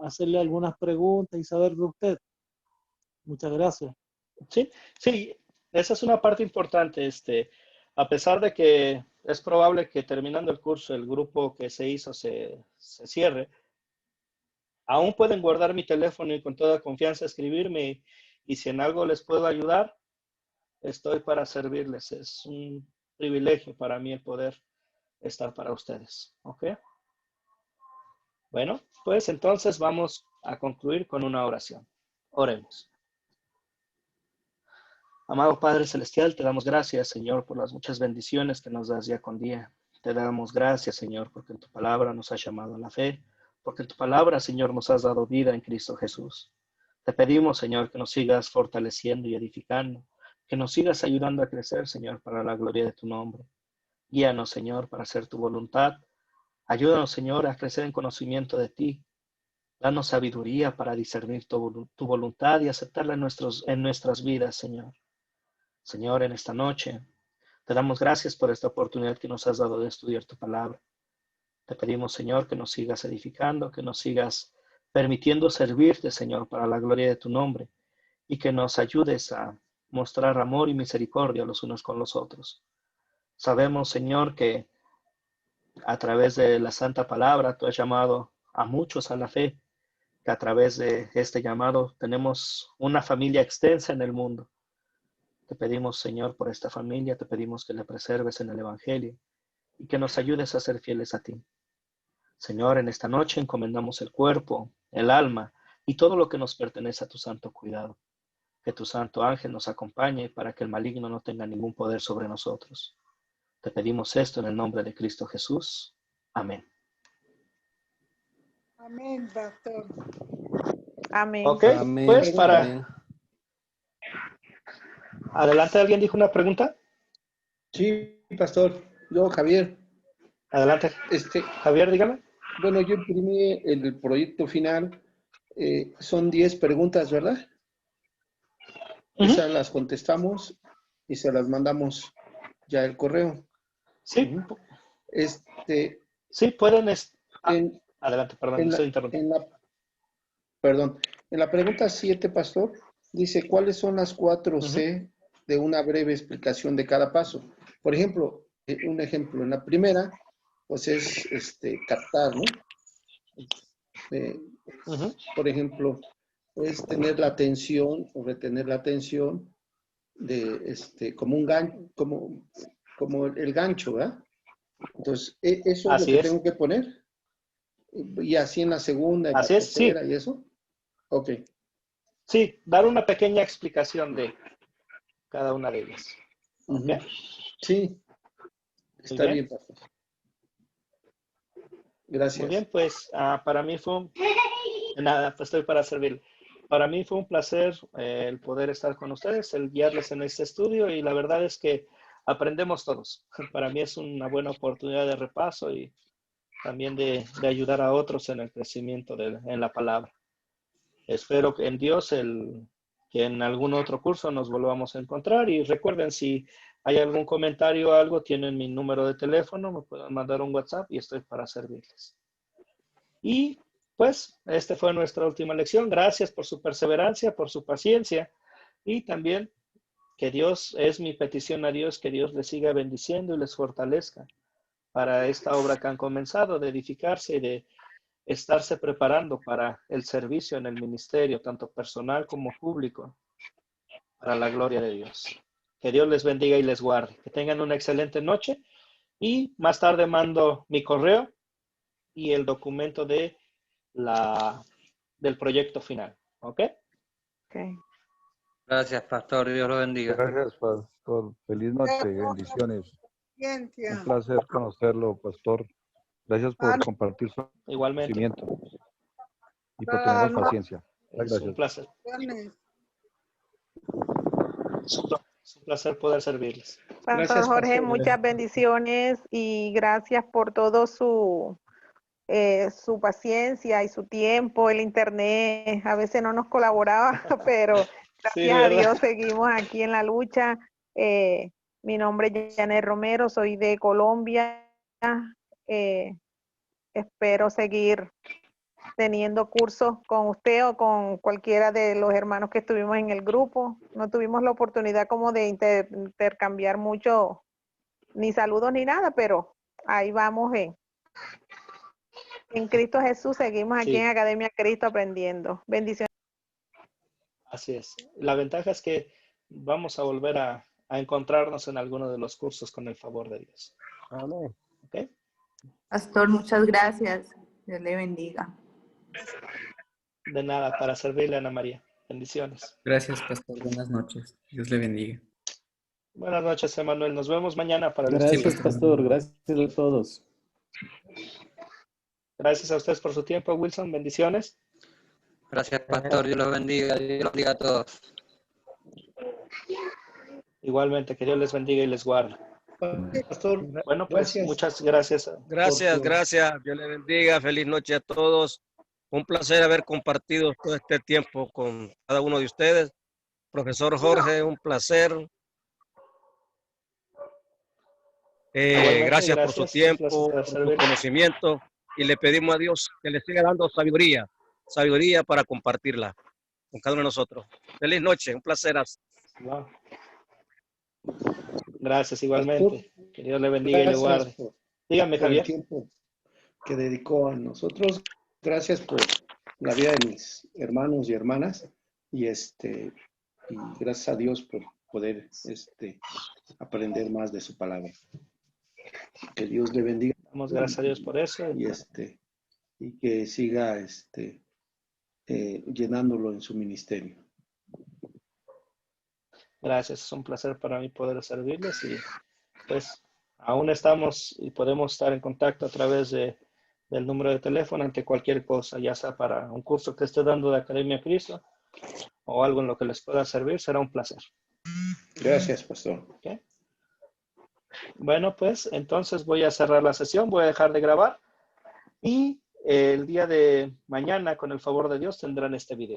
hacerle algunas preguntas y saber de usted. Muchas gracias. Sí, sí, esa es una parte importante. A pesar de que es probable que terminando el curso el grupo que se hizo se cierre, aún pueden guardar mi teléfono y con toda confianza escribirme y si en algo les puedo ayudar, estoy para servirles. Es un privilegio para mí el poder estar para ustedes. ¿Ok? Bueno, pues entonces vamos a concluir con una oración. Oremos. Amado Padre Celestial, te damos gracias, Señor, por las muchas bendiciones que nos das día con día. Te damos gracias, Señor, porque en tu palabra nos has llamado a la fe, porque en tu palabra, Señor, nos has dado vida en Cristo Jesús. Te pedimos, Señor, que nos sigas fortaleciendo y edificando, que nos sigas ayudando a crecer, Señor, para la gloria de tu nombre. Guíanos, Señor, para hacer tu voluntad. Ayúdanos, Señor, a crecer en conocimiento de ti. Danos sabiduría para discernir tu voluntad y aceptarla en nuestras vidas, Señor. Señor, en esta noche te damos gracias por esta oportunidad que nos has dado de estudiar tu palabra. Te pedimos, Señor, que nos sigas edificando, que nos sigas permitiendo servirte, Señor, para la gloria de tu nombre y que nos ayudes a mostrar amor y misericordia los unos con los otros. Sabemos, Señor, que a través de la santa palabra tú has llamado a muchos a la fe, que a través de este llamado tenemos una familia extensa en el mundo. Te pedimos, Señor, por esta familia, te pedimos que la preserves en el Evangelio y que nos ayudes a ser fieles a ti. Señor, en esta noche encomendamos el cuerpo, el alma y todo lo que nos pertenece a tu santo cuidado. Que tu santo ángel nos acompañe para que el maligno no tenga ningún poder sobre nosotros. Te pedimos esto en el nombre de Cristo Jesús. Amén. Amén, pastor. Amén. Ok, Amén. pues para... Amén. Adelante, ¿alguien dijo una pregunta? Sí, pastor. Yo, Javier. Adelante. Javier, dígame. Bueno, yo imprimí el proyecto final. Son 10 preguntas, ¿verdad? Esas las contestamos y se las mandamos ya el correo. Sí. Sí, pueden... adelante, perdón, estoy interrumpiendo. Perdón. En la pregunta 7, pastor, dice, ¿cuáles son las 4 C de una breve explicación de cada paso? Por ejemplo, un ejemplo, en la primera, pues es captar, ¿no? Por ejemplo, es tener la atención o retener la atención de como un gancho, como el gancho, ¿verdad? Entonces, eso es lo que tengo que poner. Y así en la segunda, en la tercera y eso. Ok. Sí, dar una pequeña explicación de cada una de ellas. ¿Okay? Sí, está bien, pastor. Gracias. Muy bien, pues para mí fue nada, pues estoy para servir. Para mí fue un placer el poder estar con ustedes, el guiarles en este estudio y la verdad es que aprendemos todos. Para mí es una buena oportunidad de repaso y también de ayudar a otros en el crecimiento en la palabra. Espero que en Dios que en algún otro curso nos volvamos a encontrar y recuerden si hay algún comentario o algo, tienen mi número de teléfono, me pueden mandar un WhatsApp y estoy para servirles. Y pues, esta fue nuestra última lección. Gracias por su perseverancia, por su paciencia. Y también que Dios, es mi petición a Dios, que Dios les siga bendiciendo y les fortalezca para esta obra que han comenzado, de edificarse y de estarse preparando para el servicio en el ministerio, tanto personal como público, para la gloria de Dios. Que Dios les bendiga y les guarde. Que tengan una excelente noche. Y más tarde mando mi correo y el documento del proyecto final. ¿Ok? Okay. Gracias, pastor. Dios lo bendiga. Gracias, pastor. Feliz noche. Bendiciones. Ciencia. Un placer conocerlo, pastor. Gracias por compartir su Igualmente. conocimiento y por tener paciencia. Es Gracias. un placer. Es un placer poder servirles. Pastor Gracias, Jorge, pastor. muchas bendiciones y gracias por todo su paciencia y su tiempo. El internet a veces no nos colaboraba, pero gracias Sí, a ¿verdad? Dios seguimos aquí en la lucha. Mi nombre es Janet Romero, soy de Colombia. Espero seguir teniendo cursos con usted o con cualquiera de los hermanos que estuvimos en el grupo. No tuvimos la oportunidad como de intercambiar mucho, ni saludos ni nada, pero ahí vamos en Cristo Jesús. Seguimos aquí Sí. en Academia Cristo aprendiendo. Bendiciones. Así es. La ventaja es que vamos a volver a encontrarnos en alguno de los cursos con el favor de Dios. Amén. ¿Ok? Pastor, muchas gracias. Dios le bendiga. De nada, para servirle, Ana María. Bendiciones. Gracias, pastor. Buenas noches. Dios le bendiga. Buenas noches, Emanuel. Nos vemos mañana para el Gracias, estudio. pastor. Gracias a todos. Gracias a ustedes por su tiempo, Wilson. Bendiciones. Gracias, pastor. Dios los bendiga. Dios los bendiga a todos. Igualmente, que Dios les bendiga y les guarde. Pastor, Bueno, pues gracias. muchas gracias. Gracias, Por su- gracias. Dios le bendiga. Feliz noche a todos. Un placer haber compartido todo este tiempo con cada uno de ustedes. Profesor Jorge, un placer. Igualmente, Gracias por su un tiempo, placer por su servir. conocimiento y le pedimos a Dios que le siga dando sabiduría para compartirla con cada uno de nosotros. Feliz noche, un placer. Wow. Gracias, igualmente. Que Dios le bendiga y le Gracias guarde. Dígame, por el Javier. tiempo que dedicó a nosotros. Gracias por la vida de mis hermanos y hermanas. Y gracias a Dios por poder aprender más de su palabra. Que Dios le bendiga. Damos gracias a Dios por eso. Y que siga llenándolo en su ministerio. Gracias, es un placer para mí poder servirles y pues aún estamos y podemos estar en contacto a través del número de teléfono ante cualquier cosa, ya sea para un curso que esté dando de Academia Cristo o algo en lo que les pueda servir, será un placer. Gracias, pastor. ¿Okay? Bueno, pues entonces voy a cerrar la sesión, voy a dejar de grabar y el día de mañana, con el favor de Dios, tendrán este video.